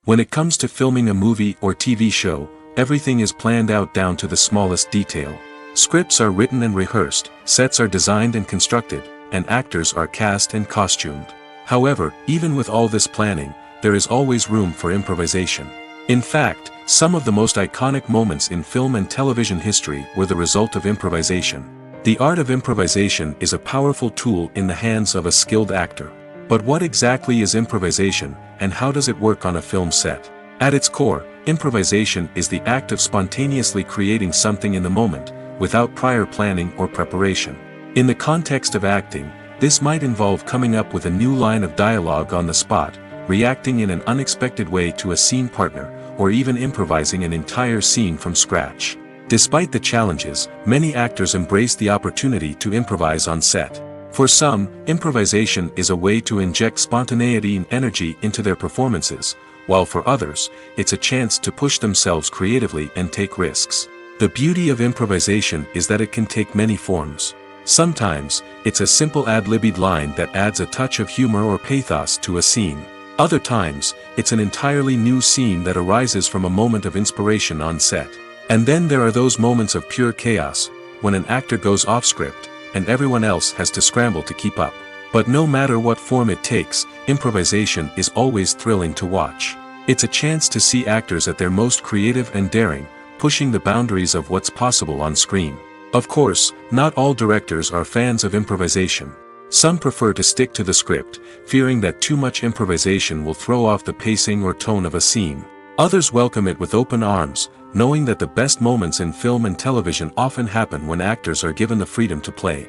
When it comes to filming a movie or TV show, everything is planned out down to the smallest detail. Scripts are written and rehearsed, sets are designed and constructed, and actors are cast and costumed. However, even with all this planning, there is always room for improvisation. In fact, some of the most iconic moments in film and television history were the result of improvisation. The art of improvisation is a powerful tool in the hands of a skilled actor. But what exactly is improvisation, and how does it work on a film set? At its core, improvisation is the act of spontaneously creating something in the moment, without prior planning or preparation. In the context of acting, this might involve coming up with a new line of dialogue on the spot, reacting in an unexpected way to a scene partner, or even improvising an entire scene from scratch. Despite the challenges, many actors embrace the opportunity to improvise on set. For some, improvisation is a way to inject spontaneity and energy into their performances, while for others, it's a chance to push themselves creatively and take risks. The beauty of improvisation is that it can take many forms. Sometimes, it's a simple ad-libbed line that adds a touch of humor or pathos to a scene. Other times, it's an entirely new scene that arises from a moment of inspiration on set. And then there are those moments of pure chaos, when an actor goes off script, and everyone else has to scramble to keep up. But no matter what form it takes, improvisation is always thrilling to watch. It's a chance to see actors at their most creative and daring, pushing the boundaries of what's possible on screen. Of course, not all directors are fans of improvisation. Some prefer to stick to the script, fearing that too much improvisation will throw off the pacing or tone of a scene. Others welcome it with open arms, knowing that the best moments in film and television often happen when actors are given the freedom to play.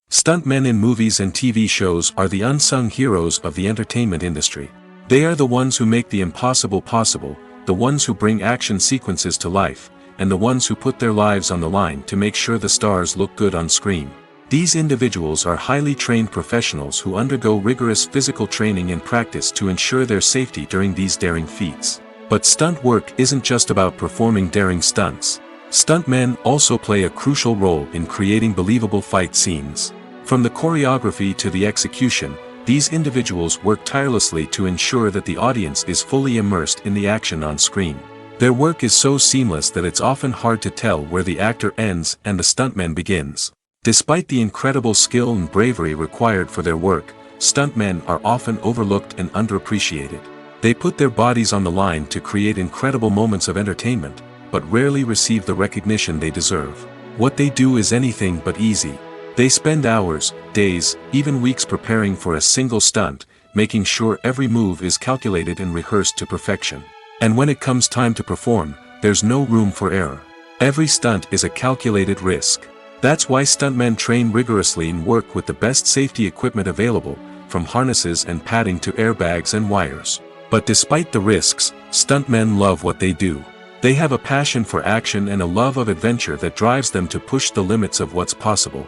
Stuntmen in movies and TV shows are the unsung heroes of the entertainment industry. They are the ones who make the impossible possible, the ones who bring action sequences to life, and the ones who put their lives on the line to make sure the stars look good on screen. These individuals are highly trained professionals who undergo rigorous physical training and practice to ensure their safety during these daring feats. But stunt work isn't just about performing daring stunts. Stuntmen also play a crucial role in creating believable fight scenes. From the choreography to the execution, these individuals work tirelessly to ensure that the audience is fully immersed in the action on screen. Their work is so seamless that it's often hard to tell where the actor ends and the stuntman begins. Despite the incredible skill and bravery required for their work, stuntmen are often overlooked and underappreciated. They put their bodies on the line to create incredible moments of entertainment, but rarely receive the recognition they deserve. What they do is anything but easy. They spend hours, days, even weeks preparing for a single stunt, making sure every move is calculated and rehearsed to perfection. And when it comes time to perform, there's no room for error. Every stunt is a calculated risk. That's why stuntmen train rigorously and work with the best safety equipment available, from harnesses and padding to airbags and wires. But despite the risks, stuntmen love what they do. They have a passion for action and a love of adventure that drives them to push the limits of what's possible.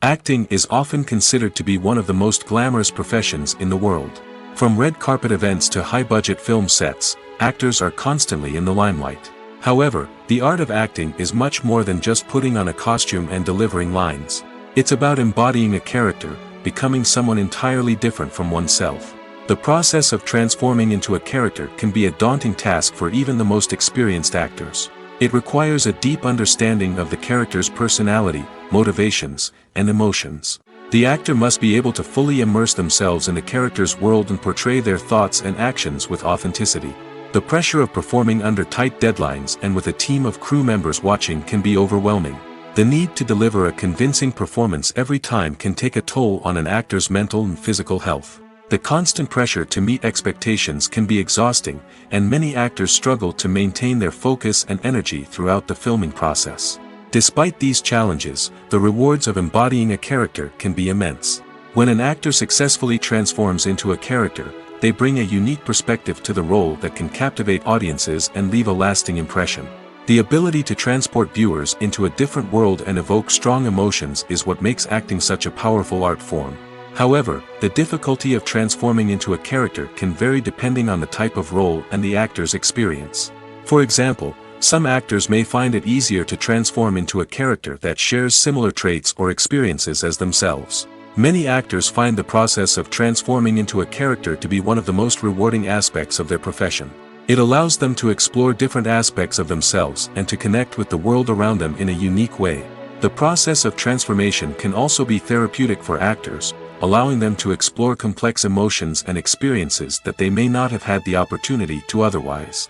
Acting is often considered to be one of the most glamorous professions in the world. From red carpet events to high-budget film sets, actors are constantly in the limelight. However, the art of acting is much more than just putting on a costume and delivering lines. It's about embodying a character, becoming someone entirely different from oneself. The process of transforming into a character can be a daunting task for even the most experienced actors. It requires a deep understanding of the character's personality, motivations, and emotions. The actor must be able to fully immerse themselves in the character's world and portray their thoughts and actions with authenticity. The pressure of performing under tight deadlines and with a team of crew members watching can be overwhelming. The need to deliver a convincing performance every time can take a toll on an actor's mental and physical health. The constant pressure to meet expectations can be exhausting, and many actors struggle to maintain their focus and energy throughout the filming process. Despite these challenges, the rewards of embodying a character can be immense. When an actor successfully transforms into a character, they bring a unique perspective to the role that can captivate audiences and leave a lasting impression. The ability to transport viewers into a different world and evoke strong emotions is what makes acting such a powerful art form. However, the difficulty of transforming into a character can vary depending on the type of role and the actor's experience. For example, some actors may find it easier to transform into a character that shares similar traits or experiences as themselves. Many actors find the process of transforming into a character to be one of the most rewarding aspects of their profession. It allows them to explore different aspects of themselves and to connect with the world around them in a unique way. The process of transformation can also be therapeutic for actors, allowing them to explore complex emotions and experiences that they may not have had the opportunity to otherwise.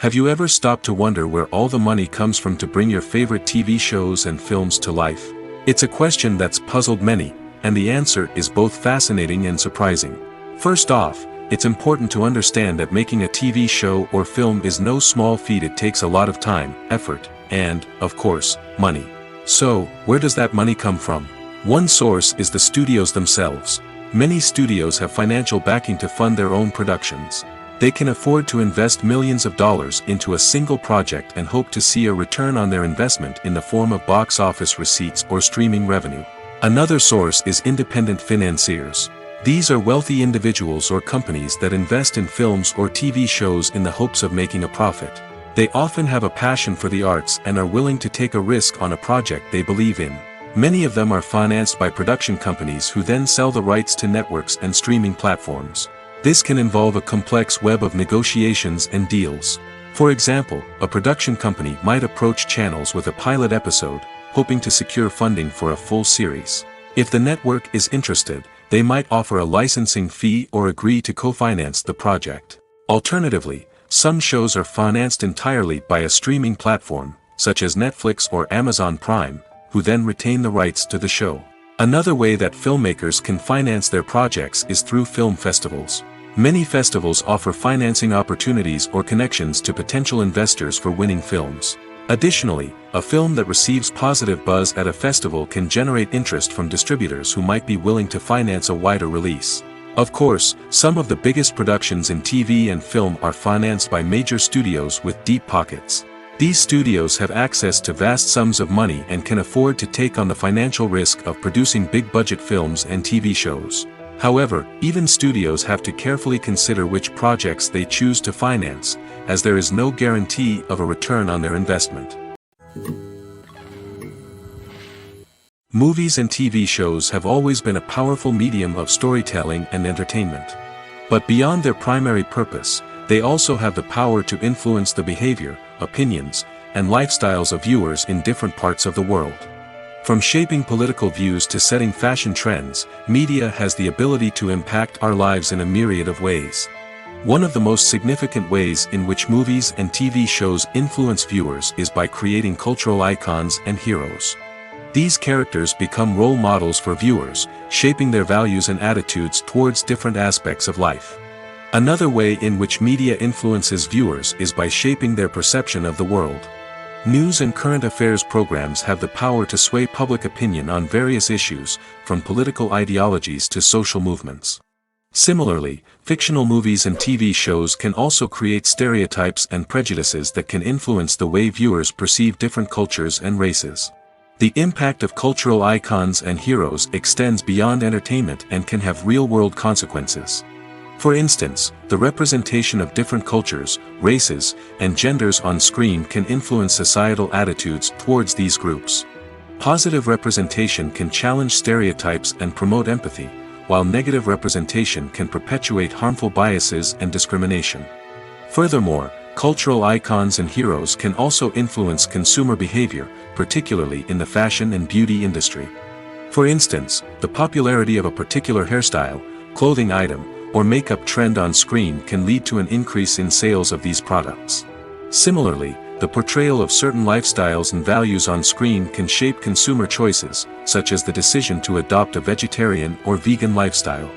Have you ever stopped to wonder where all the money comes from to bring your favorite TV shows and films to life? It's a question that's puzzled many, and the answer is both fascinating and surprising. First off, it's important to understand that making a TV show or film is no small feat. It takes a lot of time, effort, and, of course, money. So, where does that money come from? One source is the studios themselves. Many studios have financial backing to fund their own productions. They can afford to invest millions of dollars into a single project and hope to see a return on their investment in the form of box office receipts or streaming revenue. Another source is independent financiers. These are wealthy individuals or companies that invest in films or TV shows in the hopes of making a profit. They often have a passion for the arts and are willing to take a risk on a project they believe in. Many of them are financed by production companies who then sell the rights to networks and streaming platforms. This can involve a complex web of negotiations and deals. For example, a production company might approach channels with a pilot episode, hoping to secure funding for a full series. If the network is interested, they might offer a licensing fee or agree to co-finance the project. Alternatively, some shows are financed entirely by a streaming platform, such as Netflix or Amazon Prime, who then retain the rights to the show. Another way that filmmakers can finance their projects is through film festivals. Many festivals offer financing opportunities or connections to potential investors for winning films. Additionally, a film that receives positive buzz at a festival can generate interest from distributors who might be willing to finance a wider release. Of course, some of the biggest productions in TV and film are financed by major studios with deep pockets. These studios have access to vast sums of money and can afford to take on the financial risk of producing big-budget films and TV shows. However, even studios have to carefully consider which projects they choose to finance, as there is no guarantee of a return on their investment. Movies and TV shows have always been a powerful medium of storytelling and entertainment. But beyond their primary purpose, they also have the power to influence the behavior, opinions, and lifestyles of viewers in different parts of the world. From shaping political views to setting fashion trends, media has the ability to impact our lives in a myriad of ways. One of the most significant ways in which movies and TV shows influence viewers is by creating cultural icons and heroes. These characters become role models for viewers, shaping their values and attitudes towards different aspects of life. Another way in which media influences viewers is by shaping their perception of the world. News and current affairs programs have the power to sway public opinion on various issues, from political ideologies to social movements. Similarly, fictional movies and TV shows can also create stereotypes and prejudices that can influence the way viewers perceive different cultures and races. The impact of cultural icons and heroes extends beyond entertainment and can have real-world consequences. For instance, the representation of different cultures, races, and genders on screen can influence societal attitudes towards these groups. Positive representation can challenge stereotypes and promote empathy, while negative representation can perpetuate harmful biases and discrimination. Furthermore, cultural icons and heroes can also influence consumer behavior, particularly in the fashion and beauty industry. For instance, the popularity of a particular hairstyle, clothing item, or makeup trend on screen can lead to an increase in sales of these products. Similarly, the portrayal of certain lifestyles and values on screen can shape consumer choices, such as the decision to adopt a vegetarian or vegan lifestyle.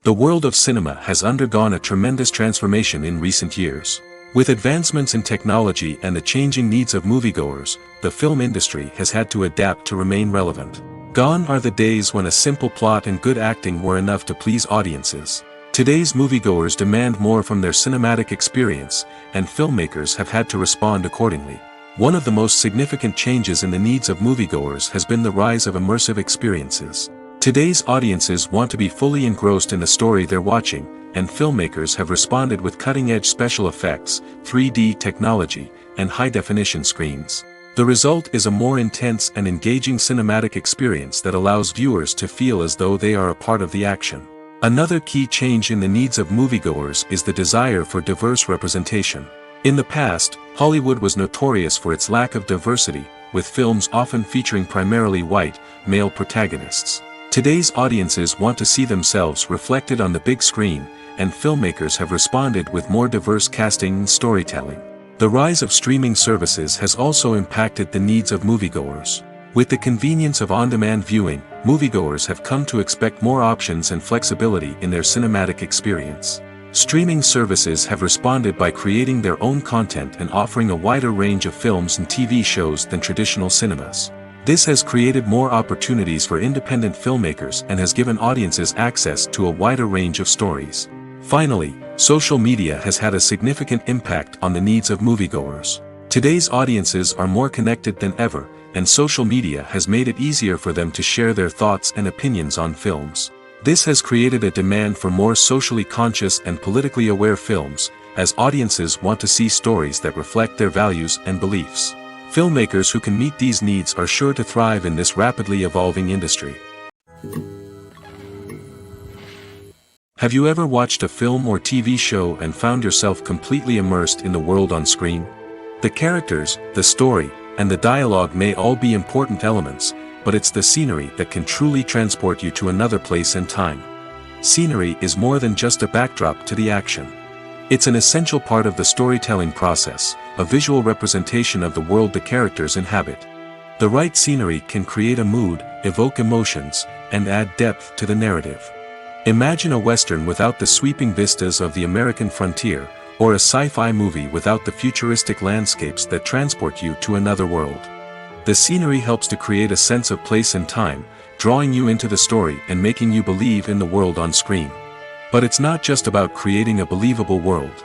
The world of cinema has undergone a tremendous transformation in recent years. With advancements in technology and the changing needs of moviegoers, the film industry has had to adapt to remain relevant. Gone are the days when a simple plot and good acting were enough to please audiences. Today's moviegoers demand more from their cinematic experience, and filmmakers have had to respond accordingly. One of the most significant changes in the needs of moviegoers has been the rise of immersive experiences. Today's audiences want to be fully engrossed in the story they're watching, and filmmakers have responded with cutting-edge special effects, 3D technology, and high-definition screens. The result is a more intense and engaging cinematic experience that allows viewers to feel as though they are a part of the action. Another key change in the needs of moviegoers is the desire for diverse representation. In the past, Hollywood was notorious for its lack of diversity, with films often featuring primarily white, male protagonists. Today's audiences want to see themselves reflected on the big screen, and filmmakers have responded with more diverse casting and storytelling. The rise of streaming services has also impacted the needs of moviegoers. With the convenience of on-demand viewing, moviegoers have come to expect more options and flexibility in their cinematic experience. Streaming services have responded by creating their own content and offering a wider range of films and TV shows than traditional cinemas. This has created more opportunities for independent filmmakers and has given audiences access to a wider range of stories. Finally, social media has had a significant impact on the needs of moviegoers. Today's audiences are more connected than ever, and social media has made it easier for them to share their thoughts and opinions on films. This has created a demand for more socially conscious and politically aware films, as audiences want to see stories that reflect their values and beliefs. Filmmakers who can meet these needs are sure to thrive in this rapidly evolving industry. Have you ever watched a film or TV show and found yourself completely immersed in the world on screen? The characters, the story, and the dialogue may all be important elements, but it's the scenery that can truly transport you to another place and time. Scenery is more than just a backdrop to the action. It's an essential part of the storytelling process, a visual representation of the world the characters inhabit. The right scenery can create a mood, evoke emotions, and add depth to the narrative. Imagine a Western without the sweeping vistas of the American frontier, or a sci-fi movie without the futuristic landscapes that transport you to another world. The scenery helps to create a sense of place and time, drawing you into the story and making you believe in the world on screen. But it's not just about creating a believable world.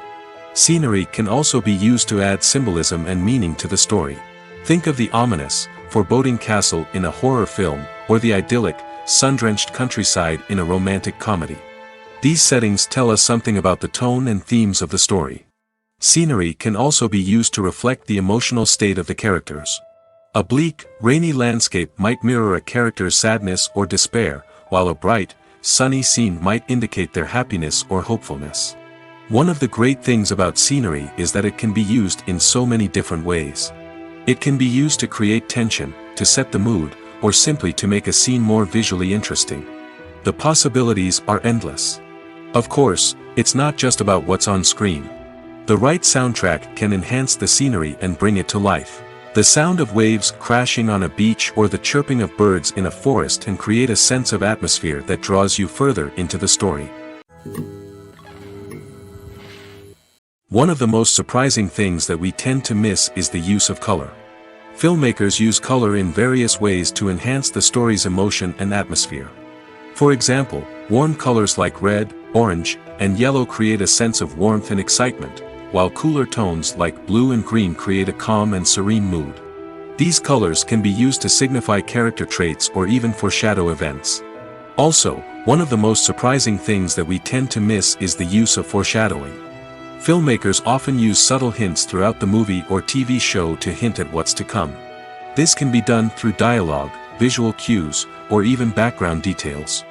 Scenery can also be used to add symbolism and meaning to the story. Think of the ominous, foreboding castle in a horror film, or the idyllic, sun-drenched countryside in a romantic comedy. These settings tell us something about the tone and themes of the story. Scenery can also be used to reflect the emotional state of the characters. A bleak, rainy landscape might mirror a character's sadness or despair, while a bright, sunny scene might indicate their happiness or hopefulness. One of the great things about scenery is that it can be used in so many different ways. It can be used to create tension, to set the mood, or simply to make a scene more visually interesting. The possibilities are endless. Of course, it's not just about what's on screen. The right soundtrack can enhance the scenery and bring it to life. The sound of waves crashing on a beach or the chirping of birds in a forest can create a sense of atmosphere that draws you further into the story. One of the most surprising things that we tend to miss is the use of color. Filmmakers use color in various ways to enhance the story's emotion and atmosphere. For example, warm colors like red, orange, and yellow create a sense of warmth and excitement, while cooler tones like blue and green create a calm and serene mood. These colors can be used to signify character traits or even foreshadow events. Also, one of the most surprising things that we tend to miss is the use of foreshadowing. Filmmakers often use subtle hints throughout the movie or TV show to hint at what's to come. This can be done through dialogue, visual cues, or even background details.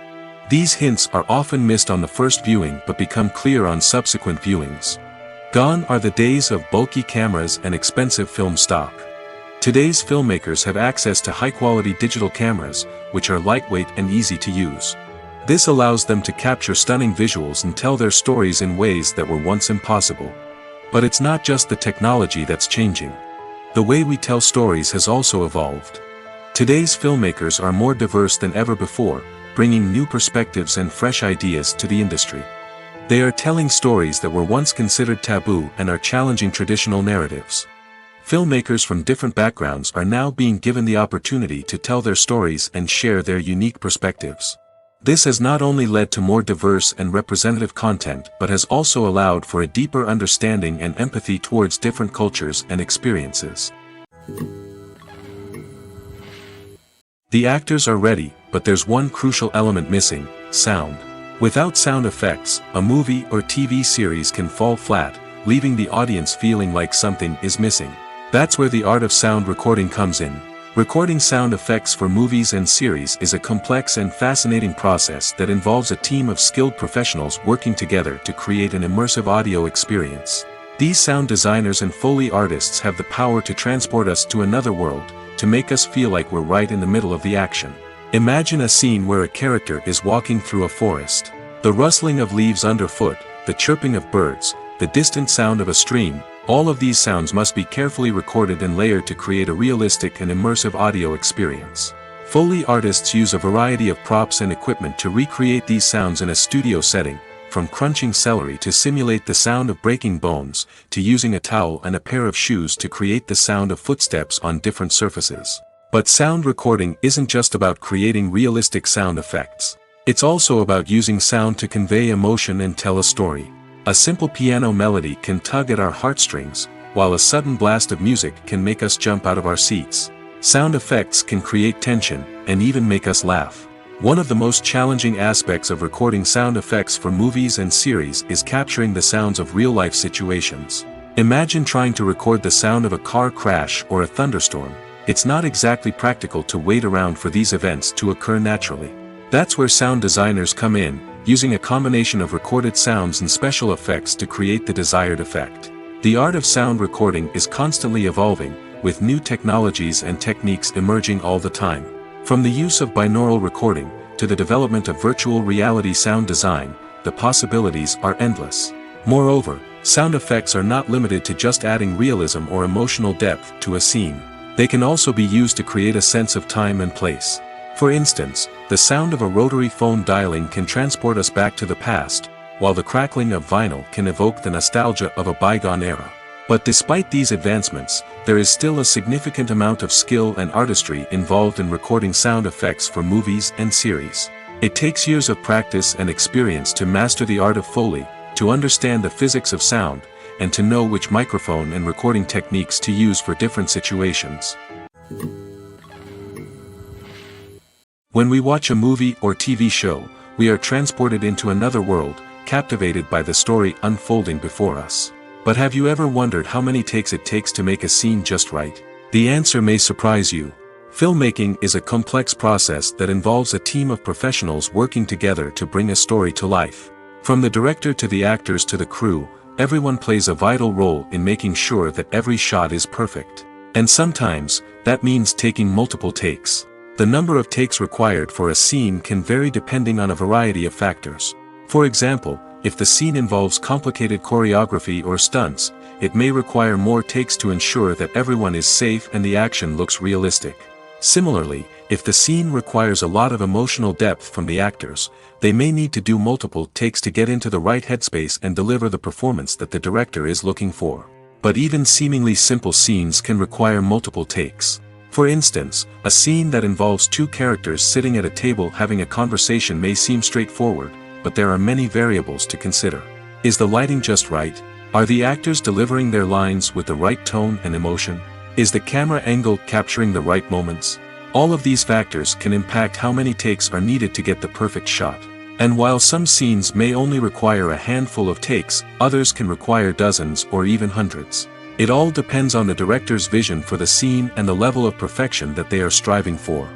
These hints are often missed on the first viewing but become clear on subsequent viewings. Gone are the days of bulky cameras and expensive film stock. Today's filmmakers have access to high-quality digital cameras, which are lightweight and easy to use. This allows them to capture stunning visuals and tell their stories in ways that were once impossible. But it's not just the technology that's changing. The way we tell stories has also evolved. Today's filmmakers are more diverse than ever before, bringing new perspectives and fresh ideas to the industry. They are telling stories that were once considered taboo and are challenging traditional narratives. Filmmakers from different backgrounds are now being given the opportunity to tell their stories and share their unique perspectives. This has not only led to more diverse and representative content but has also allowed for a deeper understanding and empathy towards different cultures and experiences. The actors are ready, but there's one crucial element missing: sound. Without sound effects, a movie or TV series can fall flat, leaving the audience feeling like something is missing. That's where the art of sound recording comes in. Recording sound effects for movies and series is a complex and fascinating process that involves a team of skilled professionals working together to create an immersive audio experience. These sound designers and Foley artists have the power to transport us to another world, to make us feel like we're right in the middle of the action. Imagine a scene where a character is walking through a forest. The rustling of leaves underfoot, the chirping of birds, the distant sound of a stream, all of these sounds must be carefully recorded and layered to create a realistic and immersive audio experience. Foley artists use a variety of props and equipment to recreate these sounds in a studio setting, from crunching celery to simulate the sound of breaking bones, to using a towel and a pair of shoes to create the sound of footsteps on different surfaces. But sound recording isn't just about creating realistic sound effects. It's also about using sound to convey emotion and tell a story. A simple piano melody can tug at our heartstrings, while a sudden blast of music can make us jump out of our seats. Sound effects can create tension, and even make us laugh. One of the most challenging aspects of recording sound effects for movies and series is capturing the sounds of real-life situations. Imagine trying to record the sound of a car crash or a thunderstorm. It's not exactly practical to wait around for these events to occur naturally. That's where sound designers come in, using a combination of recorded sounds and special effects to create the desired effect. The art of sound recording is constantly evolving, with new technologies and techniques emerging all the time. From the use of binaural recording, to the development of virtual reality sound design, the possibilities are endless. Moreover, sound effects are not limited to just adding realism or emotional depth to a scene. They can also be used to create a sense of time and place. For instance, the sound of a rotary phone dialing can transport us back to the past, while the crackling of vinyl can evoke the nostalgia of a bygone era. But despite these advancements, there is still a significant amount of skill and artistry involved in recording sound effects for movies and series. It takes years of practice and experience to master the art of Foley, to understand the physics of sound, and to know which microphone and recording techniques to use for different situations. When we watch a movie or TV show, we are transported into another world, captivated by the story unfolding before us. But have you ever wondered how many takes it takes to make a scene just right? The answer may surprise you. Filmmaking is a complex process that involves a team of professionals working together to bring a story to life. From the director to the actors to the crew, everyone plays a vital role in making sure that every shot is perfect. And sometimes, that means taking multiple takes. The number of takes required for a scene can vary depending on a variety of factors. For example, if the scene involves complicated choreography or stunts, it may require more takes to ensure that everyone is safe and the action looks realistic. Similarly, if the scene requires a lot of emotional depth from the actors, they may need to do multiple takes to get into the right headspace and deliver the performance that the director is looking for. But even seemingly simple scenes can require multiple takes. For instance, a scene that involves two characters sitting at a table having a conversation may seem straightforward, but there are many variables to consider. Is the lighting just right? Are the actors delivering their lines with the right tone and emotion? Is the camera angle capturing the right moments? All of these factors can impact how many takes are needed to get the perfect shot. And while some scenes may only require a handful of takes, others can require dozens or even hundreds. It all depends on the director's vision for the scene and the level of perfection that they are striving for.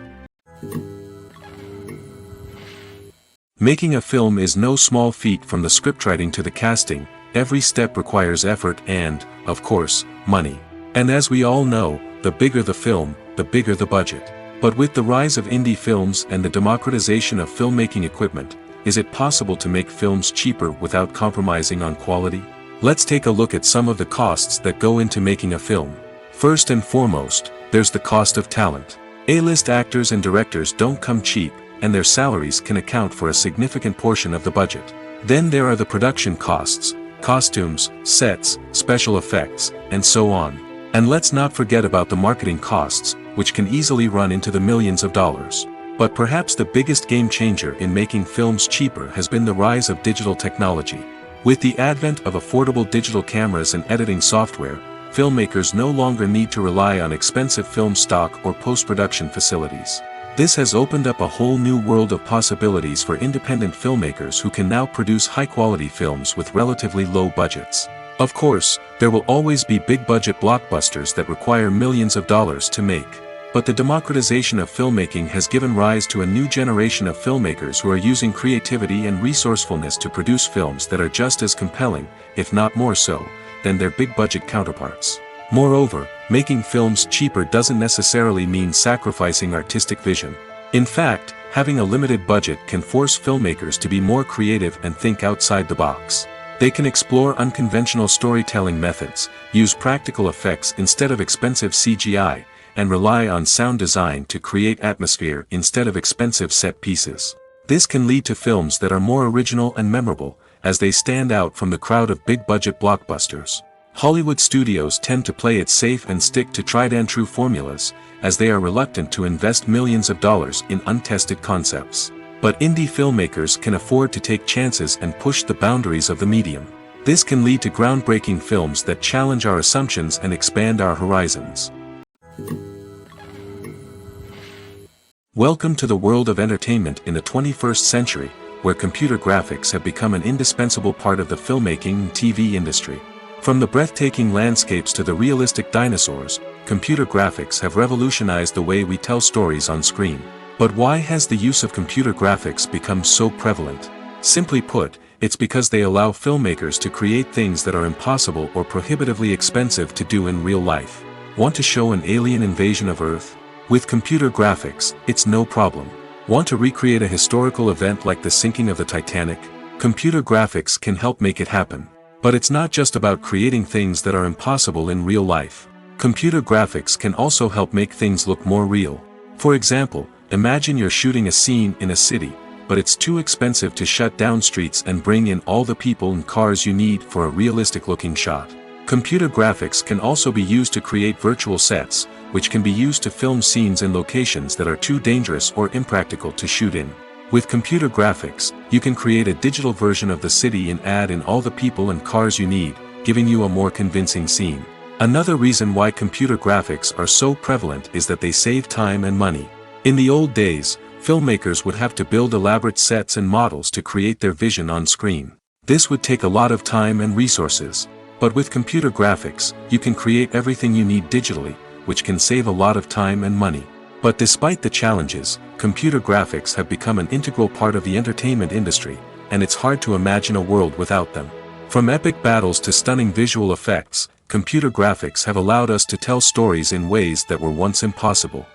Making a film is no small feat. From the scriptwriting to the casting, every step requires effort and, of course, money. And as we all know, the bigger the film, the bigger the budget. But with the rise of indie films and the democratization of filmmaking equipment, is it possible to make films cheaper without compromising on quality? Let's take a look at some of the costs that go into making a film. First and foremost, there's the cost of talent. A-list actors and directors don't come cheap, and their salaries can account for a significant portion of the budget. Then there are the production costs, costumes, sets, special effects, and so on. And let's not forget about the marketing costs, which can easily run into the millions of dollars. But perhaps the biggest game changer in making films cheaper has been the rise of digital technology. With the advent of affordable digital cameras and editing software, filmmakers no longer need to rely on expensive film stock or post-production facilities. This has opened up a whole new world of possibilities for independent filmmakers who can now produce high-quality films with relatively low budgets. Of course, there will always be big-budget blockbusters that require millions of dollars to make. But the democratization of filmmaking has given rise to a new generation of filmmakers who are using creativity and resourcefulness to produce films that are just as compelling, if not more so, than their big-budget counterparts. Moreover, making films cheaper doesn't necessarily mean sacrificing artistic vision. In fact, having a limited budget can force filmmakers to be more creative and think outside the box. They can explore unconventional storytelling methods, use practical effects instead of expensive CGI, and rely on sound design to create atmosphere instead of expensive set pieces. This can lead to films that are more original and memorable, as they stand out from the crowd of big-budget blockbusters. Hollywood studios tend to play it safe and stick to tried-and-true formulas, as they are reluctant to invest millions of dollars in untested concepts. But indie filmmakers can afford to take chances and push the boundaries of the medium. This can lead to groundbreaking films that challenge our assumptions and expand our horizons. Welcome to the world of entertainment in the 21st century, where computer graphics have become an indispensable part of the filmmaking and TV industry. From the breathtaking landscapes to the realistic dinosaurs, computer graphics have revolutionized the way we tell stories on screen. But why has the use of computer graphics become so prevalent? Simply put, it's because they allow filmmakers to create things that are impossible or prohibitively expensive to do in real life. Want to show an alien invasion of Earth? With computer graphics, it's no problem. Want to recreate a historical event like the sinking of the Titanic? Computer graphics can help make it happen. But it's not just about creating things that are impossible in real life. Computer graphics can also help make things look more real. For example, imagine you're shooting a scene in a city, but it's too expensive to shut down streets and bring in all the people and cars you need for a realistic-looking shot. Computer graphics can also be used to create virtual sets, which can be used to film scenes in locations that are too dangerous or impractical to shoot in. With computer graphics, you can create a digital version of the city and add in all the people and cars you need, giving you a more convincing scene. Another reason why computer graphics are so prevalent is that they save time and money. In the old days, filmmakers would have to build elaborate sets and models to create their vision on screen. This would take a lot of time and resources. But with computer graphics, you can create everything you need digitally, which can save a lot of time and money. But despite the challenges, computer graphics have become an integral part of the entertainment industry, and it's hard to imagine a world without them. From epic battles to stunning visual effects, computer graphics have allowed us to tell stories in ways that were once impossible.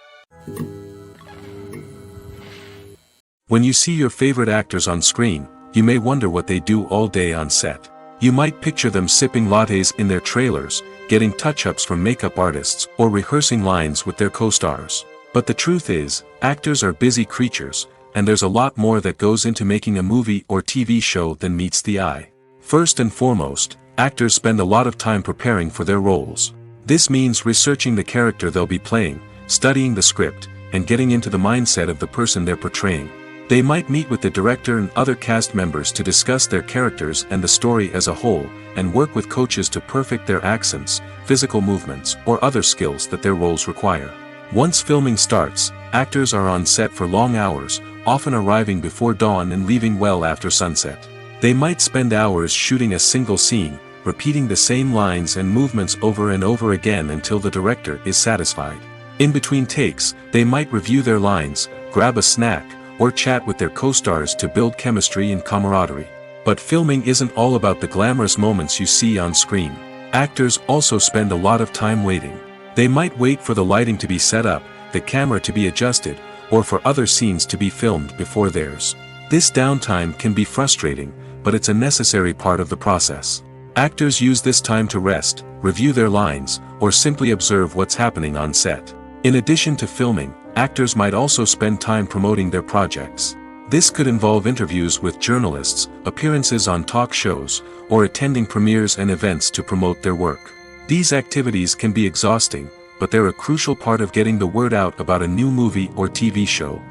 When you see your favorite actors on screen, you may wonder what they do all day on set. You might picture them sipping lattes in their trailers, getting touch-ups from makeup artists, or rehearsing lines with their co-stars. But the truth is, actors are busy creatures, and there's a lot more that goes into making a movie or TV show than meets the eye. First and foremost, actors spend a lot of time preparing for their roles. This means researching the character they'll be playing, studying the script, and getting into the mindset of the person they're portraying. They might meet with the director and other cast members to discuss their characters and the story as a whole, and work with coaches to perfect their accents, physical movements, or other skills that their roles require. Once filming starts, actors are on set for long hours, often arriving before dawn and leaving well after sunset. They might spend hours shooting a single scene, repeating the same lines and movements over and over again until the director is satisfied. In between takes, they might review their lines, grab a snack, or chat with their co-stars to build chemistry and camaraderie. But filming isn't all about the glamorous moments you see on screen. Actors also spend a lot of time waiting. They might wait for the lighting to be set up, the camera to be adjusted, or for other scenes to be filmed before theirs. This downtime can be frustrating, but it's a necessary part of the process. Actors use this time to rest, review their lines, or simply observe what's happening on set. In addition to filming, actors might also spend time promoting their projects. This could involve interviews with journalists, appearances on talk shows, or attending premieres and events to promote their work. These activities can be exhausting, but they're a crucial part of getting the word out about a new movie or TV show.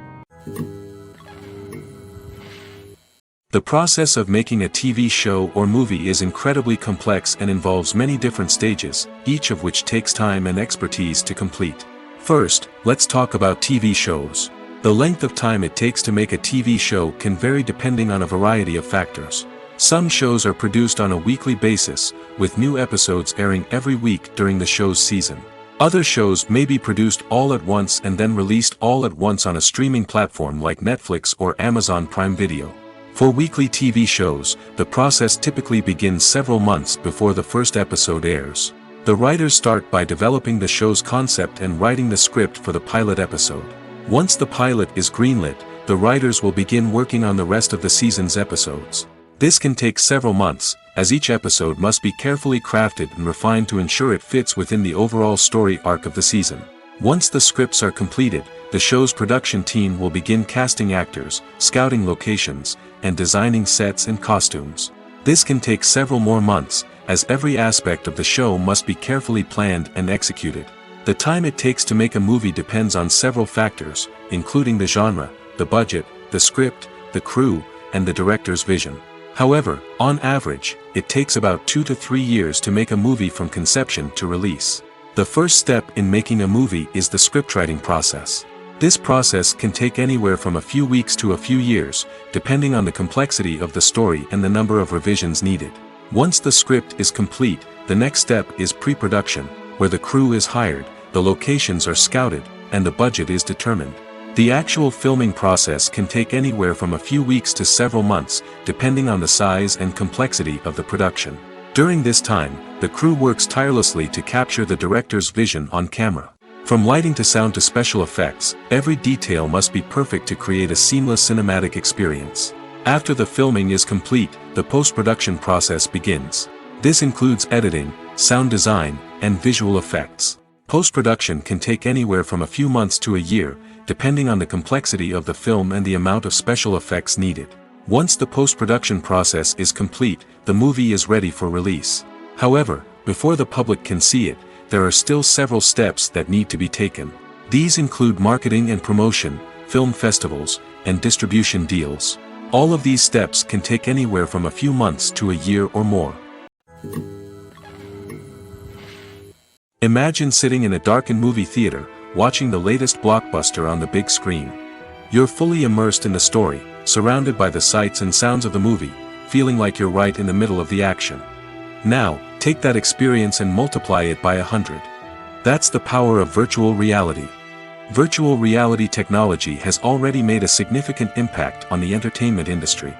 The process of making a TV show or movie is incredibly complex and involves many different stages, each of which takes time and expertise to complete. First, let's talk about TV shows. The length of time it takes to make a TV show can vary depending on a variety of factors. Some shows are produced on a weekly basis, with new episodes airing every week during the show's season. Other shows may be produced all at once and then released all at once on a streaming platform like Netflix or Amazon Prime Video. For weekly TV shows, the process typically begins several months before the first episode airs. The writers start by developing the show's concept and writing the script for the pilot episode. Once the pilot is greenlit, the writers will begin working on the rest of the season's episodes. This can take several months, as each episode must be carefully crafted and refined to ensure it fits within the overall story arc of the season. Once the scripts are completed, the show's production team will begin casting actors, scouting locations, and designing sets and costumes. This can take several more months, as every aspect of the show must be carefully planned and executed. The time it takes to make a movie depends on several factors, including the genre, the budget, the script, the crew, and the director's vision. However, on average, it takes about 2 to 3 years to make a movie from conception to release. The first step in making a movie is the scriptwriting process. This process can take anywhere from a few weeks to a few years, depending on the complexity of the story and the number of revisions needed. Once the script is complete, the next step is pre-production, where the crew is hired, the locations are scouted, and the budget is determined. The actual filming process can take anywhere from a few weeks to several months, depending on the size and complexity of the production. During this time, the crew works tirelessly to capture the director's vision on camera. From lighting to sound to special effects, every detail must be perfect to create a seamless cinematic experience. After the filming is complete, the post-production process begins. This includes editing, sound design, and visual effects. Post-production can take anywhere from a few months to a year, depending on the complexity of the film and the amount of special effects needed. Once the post-production process is complete, the movie is ready for release. However, before the public can see it, there are still several steps that need to be taken. These include marketing and promotion, film festivals, and distribution deals. All of these steps can take anywhere from a few months to a year or more. Imagine sitting in a darkened movie theater, watching the latest blockbuster on the big screen. You're fully immersed in the story, surrounded by the sights and sounds of the movie, feeling like you're right in the middle of the action. Now, take that experience and multiply it by 100. That's the power of virtual reality. Virtual reality technology has already made a significant impact on the entertainment industry.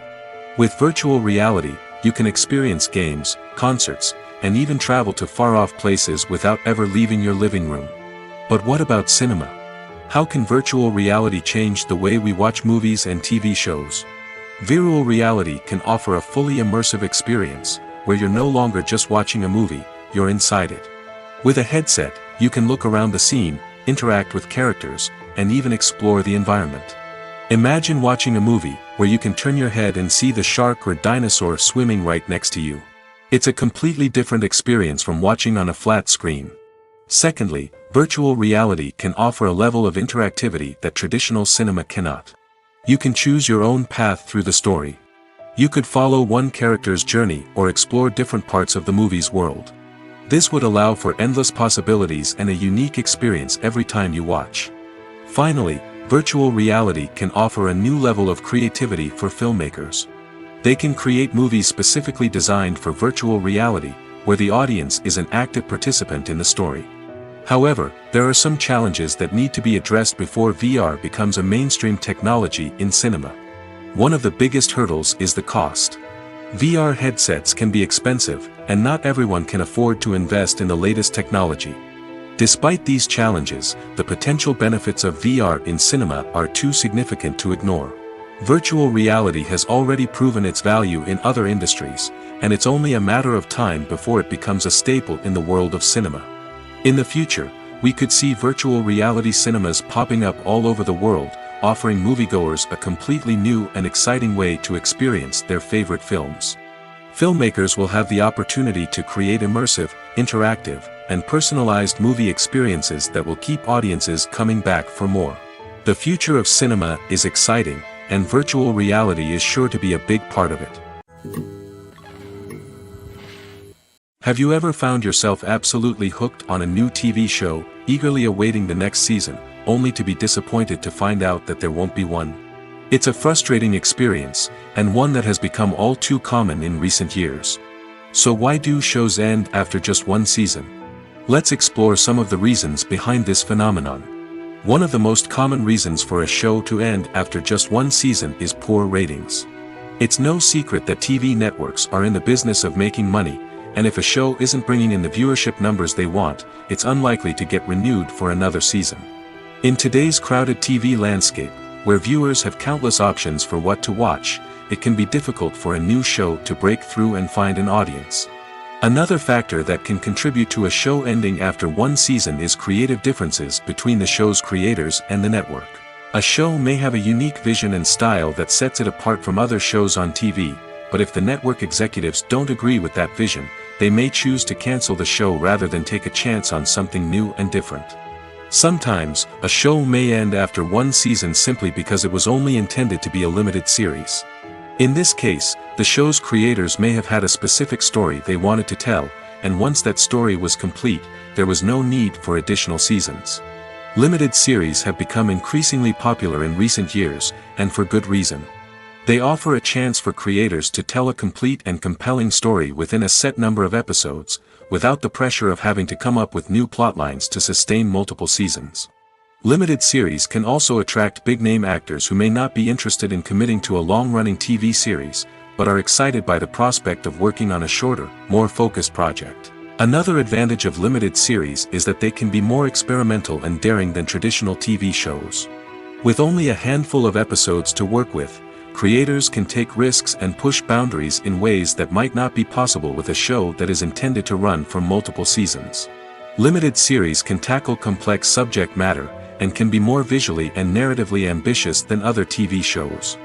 With virtual reality, you can experience games, concerts, and even travel to far-off places without ever leaving your living room. But what about cinema? How can virtual reality change the way we watch movies and TV shows? Virtual reality can offer a fully immersive experience, where you're no longer just watching a movie, you're inside it. With a headset, you can look around the scene, interact with characters, and even explore the environment. Imagine watching a movie where you can turn your head and see the shark or dinosaur swimming right next to you. It's a completely different experience from watching on a flat screen. Secondly, virtual reality can offer a level of interactivity that traditional cinema cannot. You can choose your own path through the story. You could follow one character's journey or explore different parts of the movie's world. This would allow for endless possibilities and a unique experience every time you watch. Finally, virtual reality can offer a new level of creativity for filmmakers. They can create movies specifically designed for virtual reality, where the audience is an active participant in the story. However, there are some challenges that need to be addressed before VR becomes a mainstream technology in cinema. One of the biggest hurdles is the cost. VR headsets can be expensive, and not everyone can afford to invest in the latest technology. Despite these challenges, the potential benefits of VR in cinema are too significant to ignore. Virtual reality has already proven its value in other industries, and it's only a matter of time before it becomes a staple in the world of cinema. In the future, we could see virtual reality cinemas popping up all over the world, offering moviegoers a completely new and exciting way to experience their favorite films. Filmmakers will have the opportunity to create immersive, interactive, and personalized movie experiences that will keep audiences coming back for more. The future of cinema is exciting, and virtual reality is sure to be a big part of it. Have you ever found yourself absolutely hooked on a new TV show, eagerly awaiting the next season, only to be disappointed to find out that there won't be one? It's a frustrating experience, and one that has become all too common in recent years. So why do shows end after just one season? Let's explore some of the reasons behind this phenomenon. One of the most common reasons for a show to end after just one season is poor ratings. It's no secret that TV networks are in the business of making money, and if a show isn't bringing in the viewership numbers they want, it's unlikely to get renewed for another season. In today's crowded TV landscape, where viewers have countless options for what to watch, it can be difficult for a new show to break through and find an audience. Another factor that can contribute to a show ending after one season is creative differences between the show's creators and the network. A show may have a unique vision and style that sets it apart from other shows on TV, but if the network executives don't agree with that vision, they may choose to cancel the show rather than take a chance on something new and different. Sometimes, a show may end after one season simply because it was only intended to be a limited series. In this case, the show's creators may have had a specific story they wanted to tell, and once that story was complete, there was no need for additional seasons. Limited series have become increasingly popular in recent years, and for good reason. They offer a chance for creators to tell a complete and compelling story within a set number of episodes, without the pressure of having to come up with new plotlines to sustain multiple seasons. Limited series can also attract big-name actors who may not be interested in committing to a long-running TV series, but are excited by the prospect of working on a shorter, more focused project. Another advantage of limited series is that they can be more experimental and daring than traditional TV shows. With only a handful of episodes to work with, creators can take risks and push boundaries in ways that might not be possible with a show that is intended to run for multiple seasons. Limited series can tackle complex subject matter, and can be more visually and narratively ambitious than other TV shows.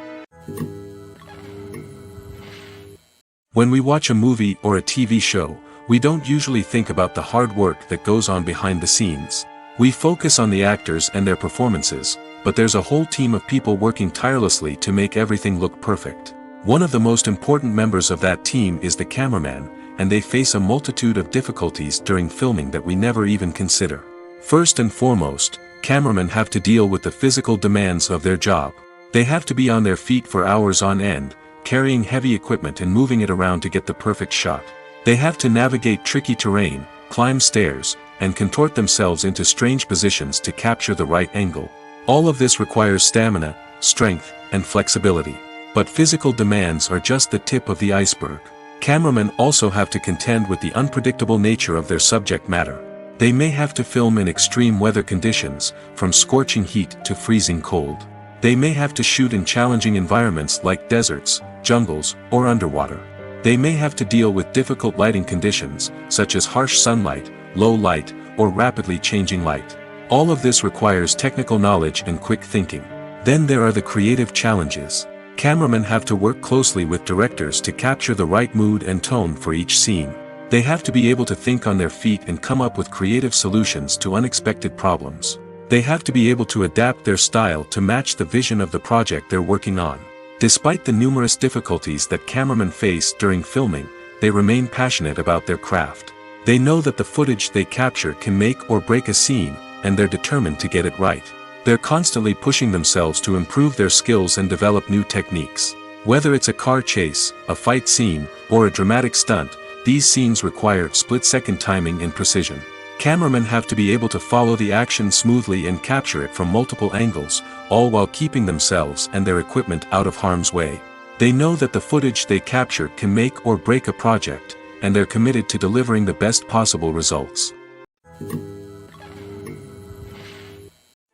When we watch a movie or a TV show, we don't usually think about the hard work that goes on behind the scenes. We focus on the actors and their performances, but there's a whole team of people working tirelessly to make everything look perfect. One of the most important members of that team is the cameraman, and they face a multitude of difficulties during filming that we never even consider. First and foremost, cameramen have to deal with the physical demands of their job. They have to be on their feet for hours on end, carrying heavy equipment and moving it around to get the perfect shot. They have to navigate tricky terrain, climb stairs, and contort themselves into strange positions to capture the right angle. All of this requires stamina, strength, and flexibility. But physical demands are just the tip of the iceberg. Cameramen also have to contend with the unpredictable nature of their subject matter. They may have to film in extreme weather conditions, from scorching heat to freezing cold. They may have to shoot in challenging environments like deserts, jungles, or underwater. They may have to deal with difficult lighting conditions, such as harsh sunlight, low light, or rapidly changing light. All of this requires technical knowledge and quick thinking. Then there are the creative challenges. Cameramen have to work closely with directors to capture the right mood and tone for each scene. They have to be able to think on their feet and come up with creative solutions to unexpected problems. They have to be able to adapt their style to match the vision of the project they're working on. Despite the numerous difficulties that cameramen face during filming, they remain passionate about their craft. They know that the footage they capture can make or break a scene, and they're determined to get it right. They're constantly pushing themselves to improve their skills and develop new techniques. Whether it's a car chase, a fight scene, or a dramatic stunt, these scenes require split-second timing and precision. Cameramen have to be able to follow the action smoothly and capture it from multiple angles, all while keeping themselves and their equipment out of harm's way. They know that the footage they capture can make or break a project, and they're committed to delivering the best possible results.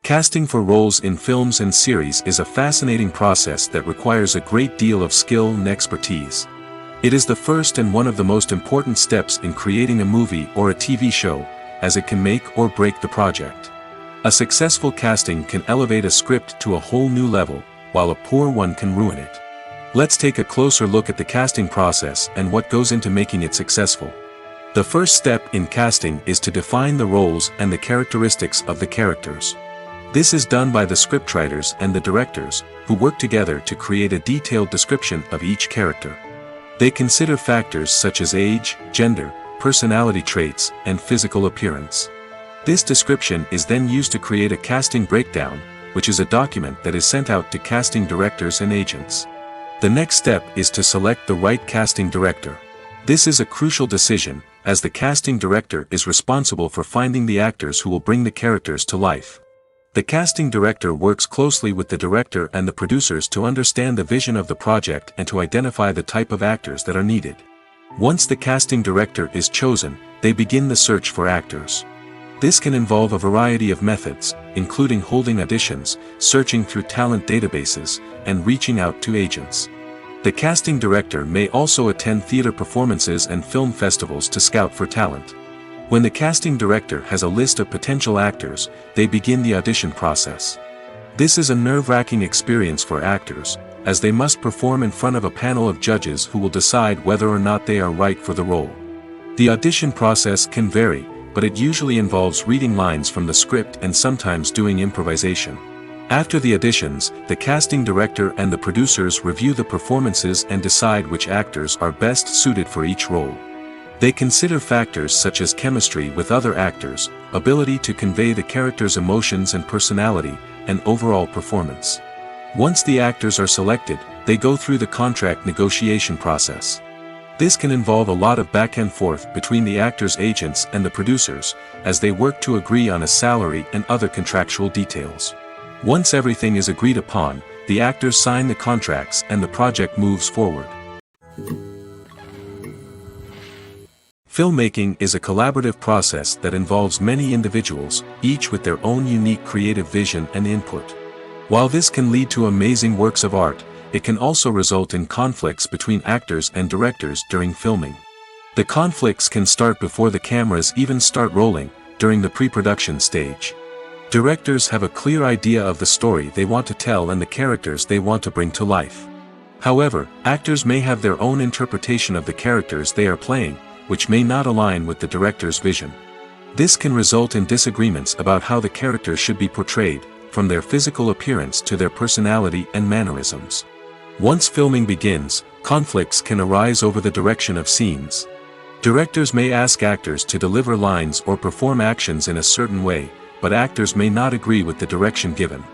Casting for roles in films and series is a fascinating process that requires a great deal of skill and expertise. It is the first and one of the most important steps in creating a movie or a TV show, as it can make or break the project. A successful casting can elevate a script to a whole new level, while a poor one can ruin it. Let's take a closer look at the casting process and what goes into making it successful. The first step in casting is to define the roles and the characteristics of the characters. This is done by the scriptwriters and the directors, who work together to create a detailed description of each character. They consider factors such as age, gender, personality traits, and physical appearance. This description is then used to create a casting breakdown, which is a document that is sent out to casting directors and agents. The next step is to select the right casting director. This is a crucial decision, as the casting director is responsible for finding the actors who will bring the characters to life. The casting director works closely with the director and the producers to understand the vision of the project and to identify the type of actors that are needed. Once the casting director is chosen, they begin the search for actors. This can involve a variety of methods, including holding auditions, searching through talent databases, and reaching out to agents. The casting director may also attend theater performances and film festivals to scout for talent. When the casting director has a list of potential actors, they begin the audition process. This is a nerve-wracking experience for actors, as they must perform in front of a panel of judges who will decide whether or not they are right for the role. The audition process can vary, but it usually involves reading lines from the script and sometimes doing improvisation. After the auditions, the casting director and the producers review the performances and decide which actors are best suited for each role. They consider factors such as chemistry with other actors, ability to convey the character's emotions and personality, and overall performance. Once the actors are selected, they go through the contract negotiation process. This can involve a lot of back and forth between the actors' agents and the producers, as they work to agree on a salary and other contractual details. Once everything is agreed upon, the actors sign the contracts and the project moves forward. Filmmaking is a collaborative process that involves many individuals, each with their own unique creative vision and input. While this can lead to amazing works of art, it can also result in conflicts between actors and directors during filming. The conflicts can start before the cameras even start rolling, during the pre-production stage. Directors have a clear idea of the story they want to tell and the characters they want to bring to life. However, actors may have their own interpretation of the characters they are playing, which may not align with the director's vision. This can result in disagreements about how the characters should be portrayed, from their physical appearance to their personality and mannerisms. Once filming begins, conflicts can arise over the direction of scenes. Directors may ask actors to deliver lines or perform actions in a certain way, but actors may not agree with the direction given.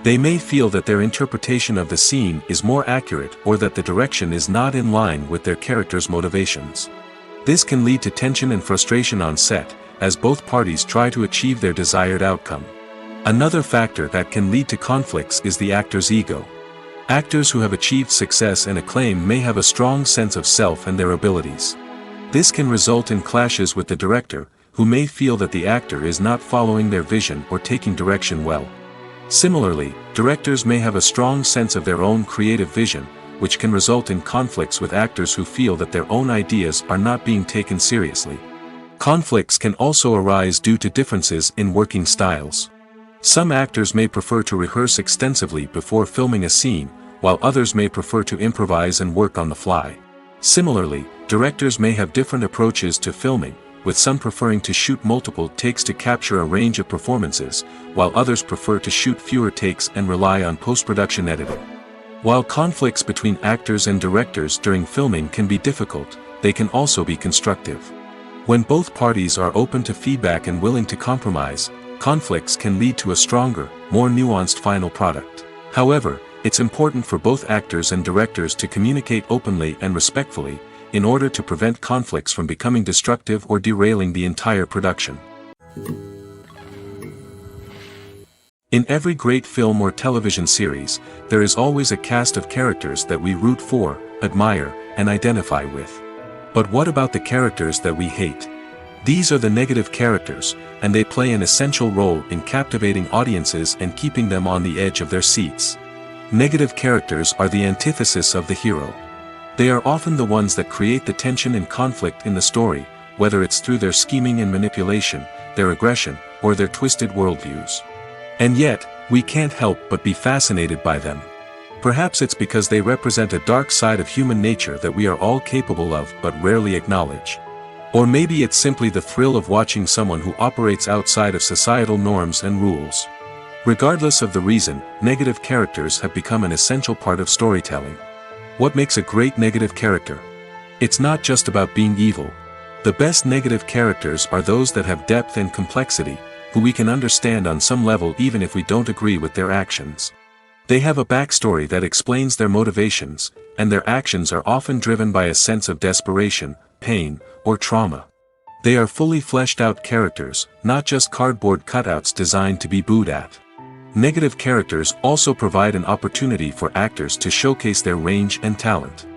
They may feel that their interpretation of the scene is more accurate or that the direction is not in line with their character's motivations. This can lead to tension and frustration on set, as both parties try to achieve their desired outcome. Another factor that can lead to conflicts is the actor's ego. Actors who have achieved success and acclaim may have a strong sense of self and their abilities. This can result in clashes with the director, who may feel that the actor is not following their vision or taking direction well. Similarly, directors may have a strong sense of their own creative vision, which can result in conflicts with actors who feel that their own ideas are not being taken seriously. Conflicts can also arise due to differences in working styles. Some actors may prefer to rehearse extensively before filming a scene, while others may prefer to improvise and work on the fly. Similarly, directors may have different approaches to filming, with some preferring to shoot multiple takes to capture a range of performances, while others prefer to shoot fewer takes and rely on post-production editing. While conflicts between actors and directors during filming can be difficult, they can also be constructive. When both parties are open to feedback and willing to compromise, conflicts can lead to a stronger, more nuanced final product. However, it's important for both actors and directors to communicate openly and respectfully, in order to prevent conflicts from becoming destructive or derailing the entire production. In every great film or television series, there is always a cast of characters that we root for, admire, and identify with. But what about the characters that we hate? These are the negative characters, and they play an essential role in captivating audiences and keeping them on the edge of their seats. Negative characters are the antithesis of the hero. They are often the ones that create the tension and conflict in the story, whether it's through their scheming and manipulation, their aggression, or their twisted worldviews. And yet, we can't help but be fascinated by them. Perhaps it's because they represent a dark side of human nature that we are all capable of but rarely acknowledge. Or maybe it's simply the thrill of watching someone who operates outside of societal norms and rules. Regardless of the reason, negative characters have become an essential part of storytelling. What makes a great negative character? It's not just about being evil. The best negative characters are those that have depth and complexity, who we can understand on some level even if we don't agree with their actions. They have a backstory that explains their motivations, and their actions are often driven by a sense of desperation, pain, or trauma. They are fully fleshed out characters, not just cardboard cutouts designed to be booed at. Negative characters also provide an opportunity for actors to showcase their range and talent.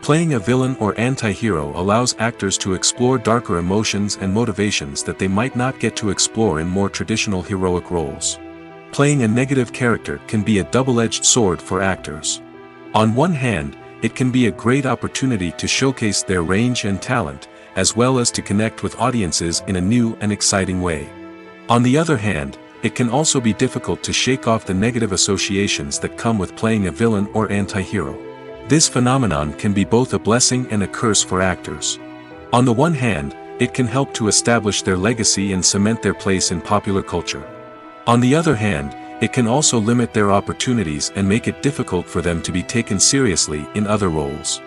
Playing a villain or anti-hero allows actors to explore darker emotions and motivations that they might not get to explore in more traditional heroic roles. Playing a negative character can be a double-edged sword for actors. On one hand, it can be a great opportunity to showcase their range and talent, as well as to connect with audiences in a new and exciting way. On the other hand, it can also be difficult to shake off the negative associations that come with playing a villain or anti-hero. This phenomenon can be both a blessing and a curse for actors. On the one hand, it can help to establish their legacy and cement their place in popular culture. On the other hand, it can also limit their opportunities and make it difficult for them to be taken seriously in other roles.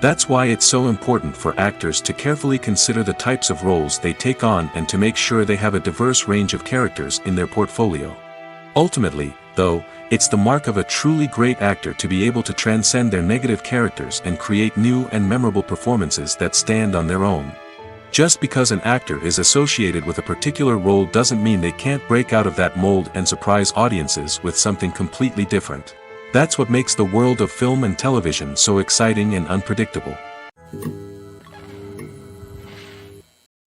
That's why it's so important for actors to carefully consider the types of roles they take on and to make sure they have a diverse range of characters in their portfolio. Ultimately, though, it's the mark of a truly great actor to be able to transcend their negative characters and create new and memorable performances that stand on their own. Just because an actor is associated with a particular role doesn't mean they can't break out of that mold and surprise audiences with something completely different. That's what makes the world of film and television so exciting and unpredictable.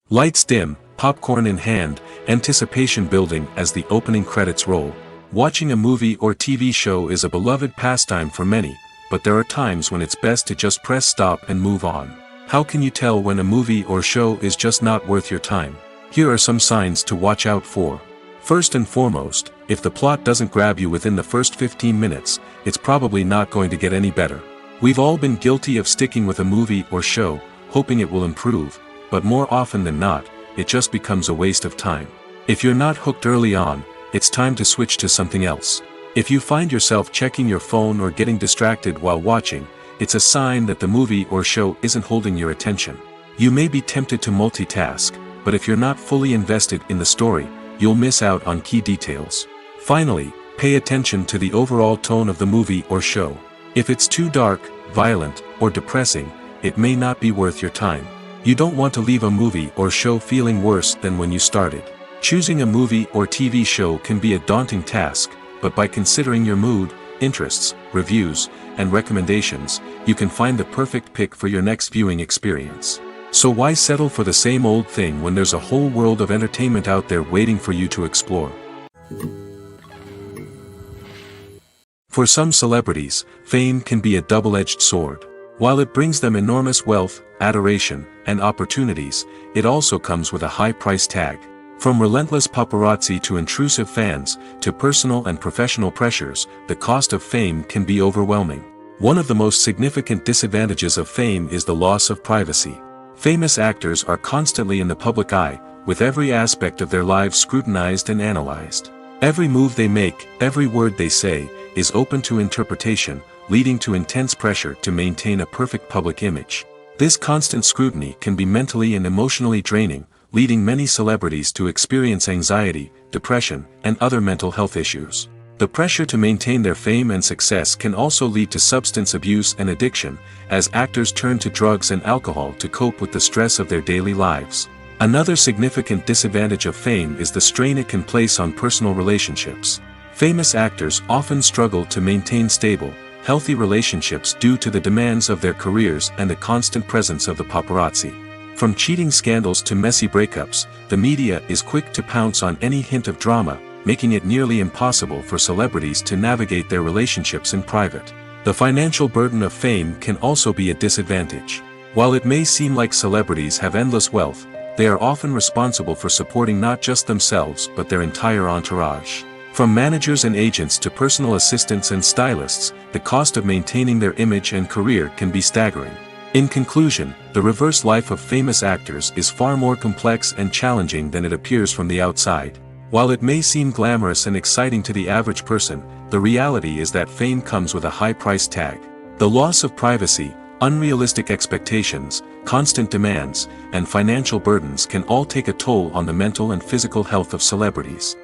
Lights dim, popcorn in hand, anticipation building as the opening credits roll. Watching a movie or TV show is a beloved pastime for many, but there are times when it's best to just press stop and move on. How can you tell when a movie or show is just not worth your time? Here are some signs to watch out for. First and foremost, if the plot doesn't grab you within the first 15 minutes, it's probably not going to get any better. We've all been guilty of sticking with a movie or show, hoping it will improve, but more often than not, it just becomes a waste of time. If you're not hooked early on, it's time to switch to something else. If you find yourself checking your phone or getting distracted while watching, it's a sign that the movie or show isn't holding your attention. You may be tempted to multitask, but if you're not fully invested in the story, you'll miss out on key details. Finally, pay attention to the overall tone of the movie or show. If it's too dark, violent, or depressing, it may not be worth your time. You don't want to leave a movie or show feeling worse than when you started. Choosing a movie or TV show can be a daunting task, but by considering your mood, interests, reviews, and recommendations, you can find the perfect pick for your next viewing experience. So why settle for the same old thing when there's a whole world of entertainment out there waiting for you to explore? For some celebrities, fame can be a double-edged sword. While it brings them enormous wealth, adoration, and opportunities, it also comes with a high price tag. From relentless paparazzi to intrusive fans, to personal and professional pressures, the cost of fame can be overwhelming. One of the most significant disadvantages of fame is the loss of privacy. Famous actors are constantly in the public eye, with every aspect of their lives scrutinized and analyzed. Every move they make, every word they say, is open to interpretation, leading to intense pressure to maintain a perfect public image. This constant scrutiny can be mentally and emotionally draining, leading many celebrities to experience anxiety, depression, and other mental health issues. The pressure to maintain their fame and success can also lead to substance abuse and addiction, as actors turn to drugs and alcohol to cope with the stress of their daily lives. Another significant disadvantage of fame is the strain it can place on personal relationships. Famous actors often struggle to maintain stable, healthy relationships due to the demands of their careers and the constant presence of the paparazzi. From cheating scandals to messy breakups, the media is quick to pounce on any hint of drama, making it nearly impossible for celebrities to navigate their relationships in private. The financial burden of fame can also be a disadvantage. While it may seem like celebrities have endless wealth, they are often responsible for supporting not just themselves but their entire entourage. From managers and agents to personal assistants and stylists, the cost of maintaining their image and career can be staggering. In conclusion, the reverse life of famous actors is far more complex and challenging than it appears from the outside. While it may seem glamorous and exciting to the average person, the reality is that fame comes with a high price tag. The loss of privacy, unrealistic expectations, constant demands, and financial burdens can all take a toll on the mental and physical health of celebrities.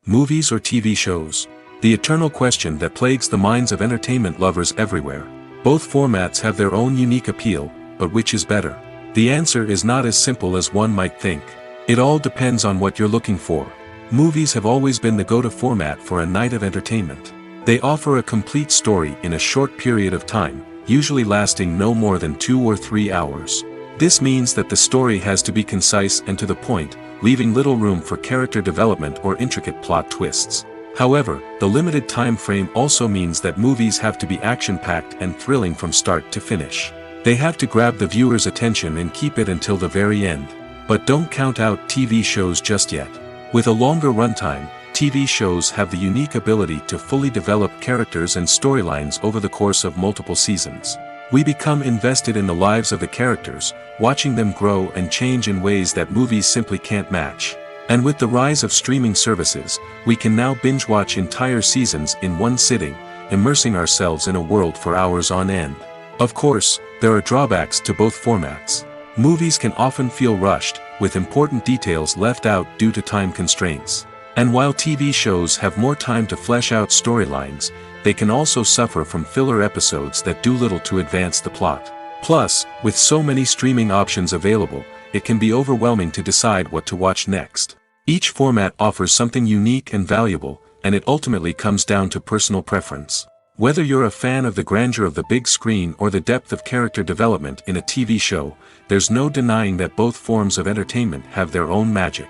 Movies or TV shows? The eternal question that plagues the minds of entertainment lovers everywhere. Both formats have their own unique appeal, but which is better? The answer is not as simple as one might think. It all depends on what you're looking for. Movies have always been the go-to format for a night of entertainment. They offer a complete story in a short period of time, usually lasting no more than 2 or 3 hours. This means that the story has to be concise and to the point, leaving little room for character development or intricate plot twists. However, the limited time frame also means that movies have to be action-packed and thrilling from start to finish. They have to grab the viewer's attention and keep it until the very end. But don't count out TV shows just yet. With a longer runtime, TV shows have the unique ability to fully develop characters and storylines over the course of multiple seasons. We become invested in the lives of the characters, watching them grow and change in ways that movies simply can't match. And with the rise of streaming services, we can now binge-watch entire seasons in one sitting, immersing ourselves in a world for hours on end. Of course, there are drawbacks to both formats. Movies can often feel rushed, with important details left out due to time constraints. And while TV shows have more time to flesh out storylines, they can also suffer from filler episodes that do little to advance the plot. Plus, with so many streaming options available, it can be overwhelming to decide what to watch next. Each format offers something unique and valuable, and it ultimately comes down to personal preference. Whether you're a fan of the grandeur of the big screen or the depth of character development in a TV show, there's no denying that both forms of entertainment have their own magic.